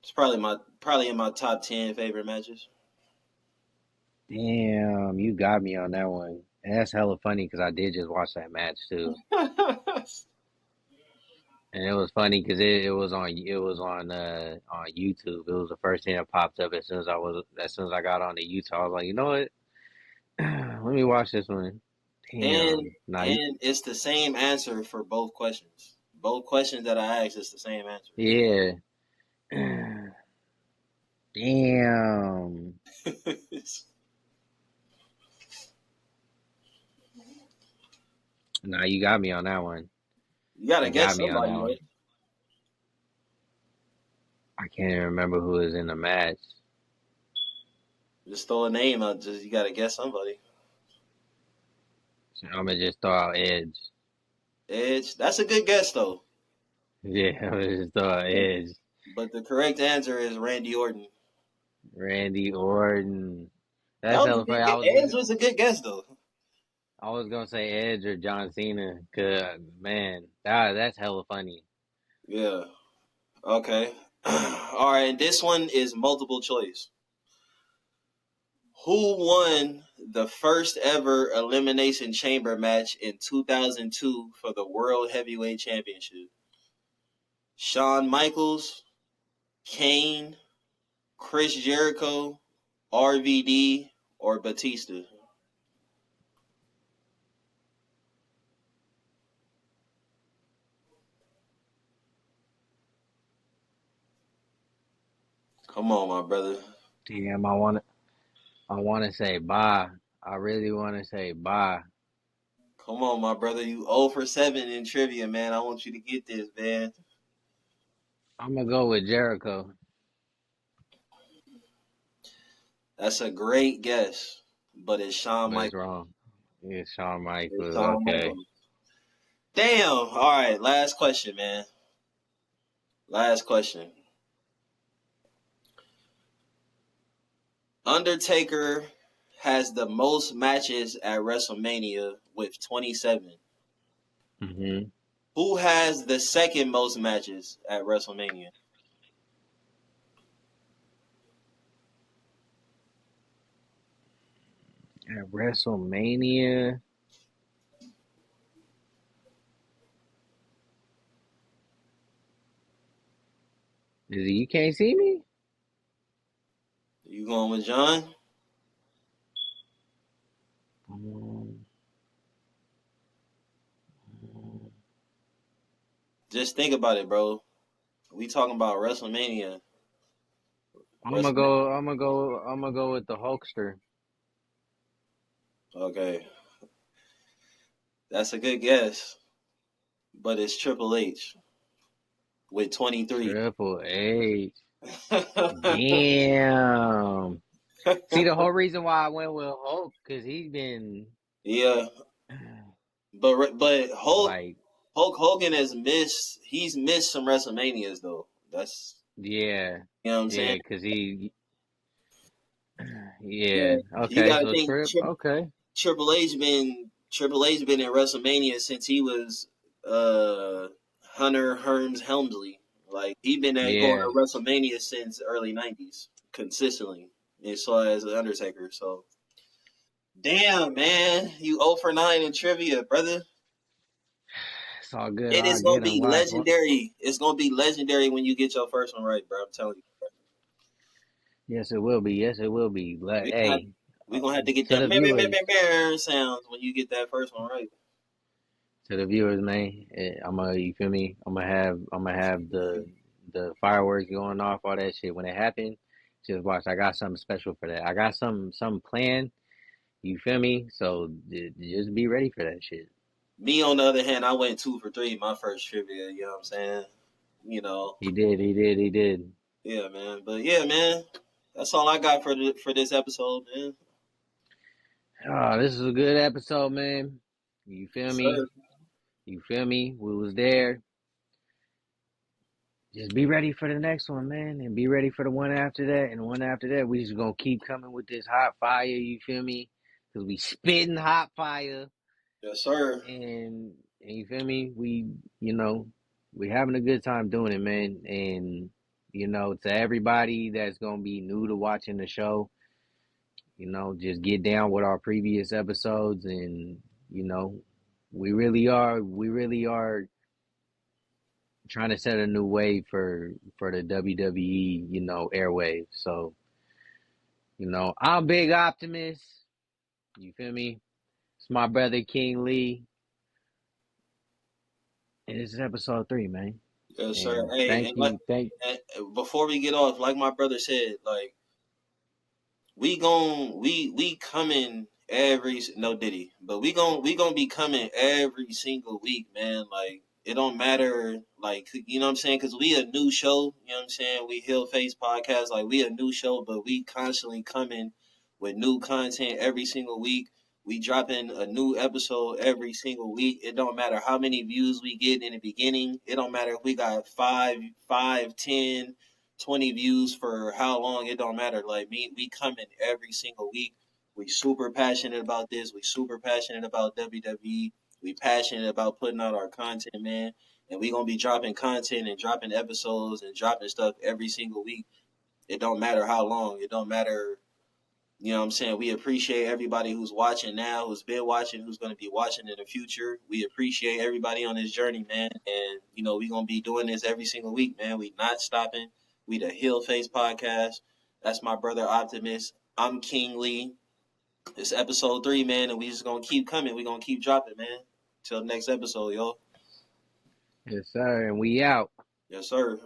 It's probably in my top 10 favorite matches. Damn, you got me on that one. And that's hella funny because I did just watch that match too. And it was funny because it was on YouTube. It was the first thing that popped up as soon as I got on the YouTube. I was like, you know what? Let me watch this one. and Damn. Nah, and it's the same answer for both questions. Both questions that I asked, it's the same answer. yeah. Damn. Nah, you got me on that one. You gotta You got guess me on somebody, that one. right? I can't even remember who was in the match. Just throw a name out. Just you gotta guess somebody. So I'm gonna just throw out Edge. Edge. That's a good guess though. Yeah, I'm gonna just throw out But Edge. but the correct answer is Randy Orton. Randy Orton. That That's was a hella good funny. guess. Edge was a good guess though. I was gonna say Edge or John Cena. Cause man, that's hella funny. Yeah. Okay. All right. This one is multiple choice. Who won the first ever Elimination Chamber match in 2002 for the World Heavyweight Championship? Shawn Michaels, Kane, Chris Jericho, RVD, or Batista? Come on, my brother. Damn, I want to say bye. I really want to say bye. Come on, my brother. You 0 for 7 in trivia, man. I want you to get this, man. I'm gonna go with Jericho. That's a great guess, but it's Shawn But it's Michaels. wrong. It's Shawn It's Michaels. Shawn Okay. Michaels. Damn. All right. Last question, man. Last question. Undertaker has the most matches at WrestleMania with 27. Mm-hmm. Who has the second most matches at WrestleMania? At WrestleMania, is it You Can't See Me? You going with John? Um, Just think about it, bro. We talking about WrestleMania. I'm gonna go. I'm gonna go. I'm gonna go with the Hulkster. Okay, that's a good guess, but it's Triple H with 23. Triple H. Damn. See, the whole reason why I went with Hulk, because he's been Yeah, but like, Hulk Hogan has missed. He's missed some WrestleManias though. That's yeah, you know what I'm yeah, saying. because Yeah, yeah. you Okay, got to so think Okay, Triple H been in WrestleMania since he was Hunter Hearns Helmsley. Like he been at going yeah. to WrestleMania since early '90s consistently, and so as the Undertaker. So damn man, you 0 for 9 in trivia, brother. It's all good. It I'll is gonna get him. be Watch. legendary. It's gonna be legendary when you get your first one right, bro. I'm telling you. Yes, it will be. Yes, it will be. We gonna have, Hey, we gonna have to get to that the viewers, sounds when you get that first one right. man. You feel me? I'm gonna have the fireworks going off, all that shit. When it happens, just watch. I got something special for that. I got something planned. You feel me? So just be ready for that shit. Me, on the other hand, I went 2 for 3 my first trivia. You know what I'm saying? You know, He did. He did. He did. yeah, man. But yeah, man, that's all I got for this episode, man. Oh, this is a good episode, man. You feel me? Sir. You feel me? We was there. Just be ready for the next one, man, and be ready for the one after that, and the one after that. We just gonna keep coming with this hot fire. You feel me? Cause we spitting hot fire, Yes, sir. and you feel me? You know, we having a good time doing it, man. And to everybody that's gonna be new to watching the show, just get down with our previous episodes, and you know, we really are trying to set a new way for the WWE, airwaves. So, I'm big optimist. You feel me? It's my brother King Lee, and this is episode 3, man. Yes, sir. And Hey, thank you, and before we get off, like my brother said, like we coming every no Diddy, but we gonna be coming every single week, man. Like it don't matter, like you know what I'm saying, because we a new show. You know what I'm saying? We HeelFace Podcast, like we a new show, but we constantly coming with new content every single week. We dropping a new episode every single week. It don't matter how many views we get in the beginning. It don't matter if we got 10, 20 views for how long. It don't matter. Like me, we coming every single week. We super passionate about this. We super passionate about WWE. We passionate about putting out our content, man. And we gonna be dropping content and dropping episodes and dropping stuff every single week. It don't matter how long. It don't matter. You know what I'm saying? We appreciate everybody who's watching now, who's been watching, who's going to be watching in the future. We appreciate everybody on this journey, man. And, we're going to be doing this every single week, man. We not stopping. We the Heel Face Podcast. That's my brother Optimus. I'm King Lee. It's episode 3, man, and we just going to keep coming. We're going to keep dropping, man. Till next episode, yo. yes, sir, and we out. Yes, sir.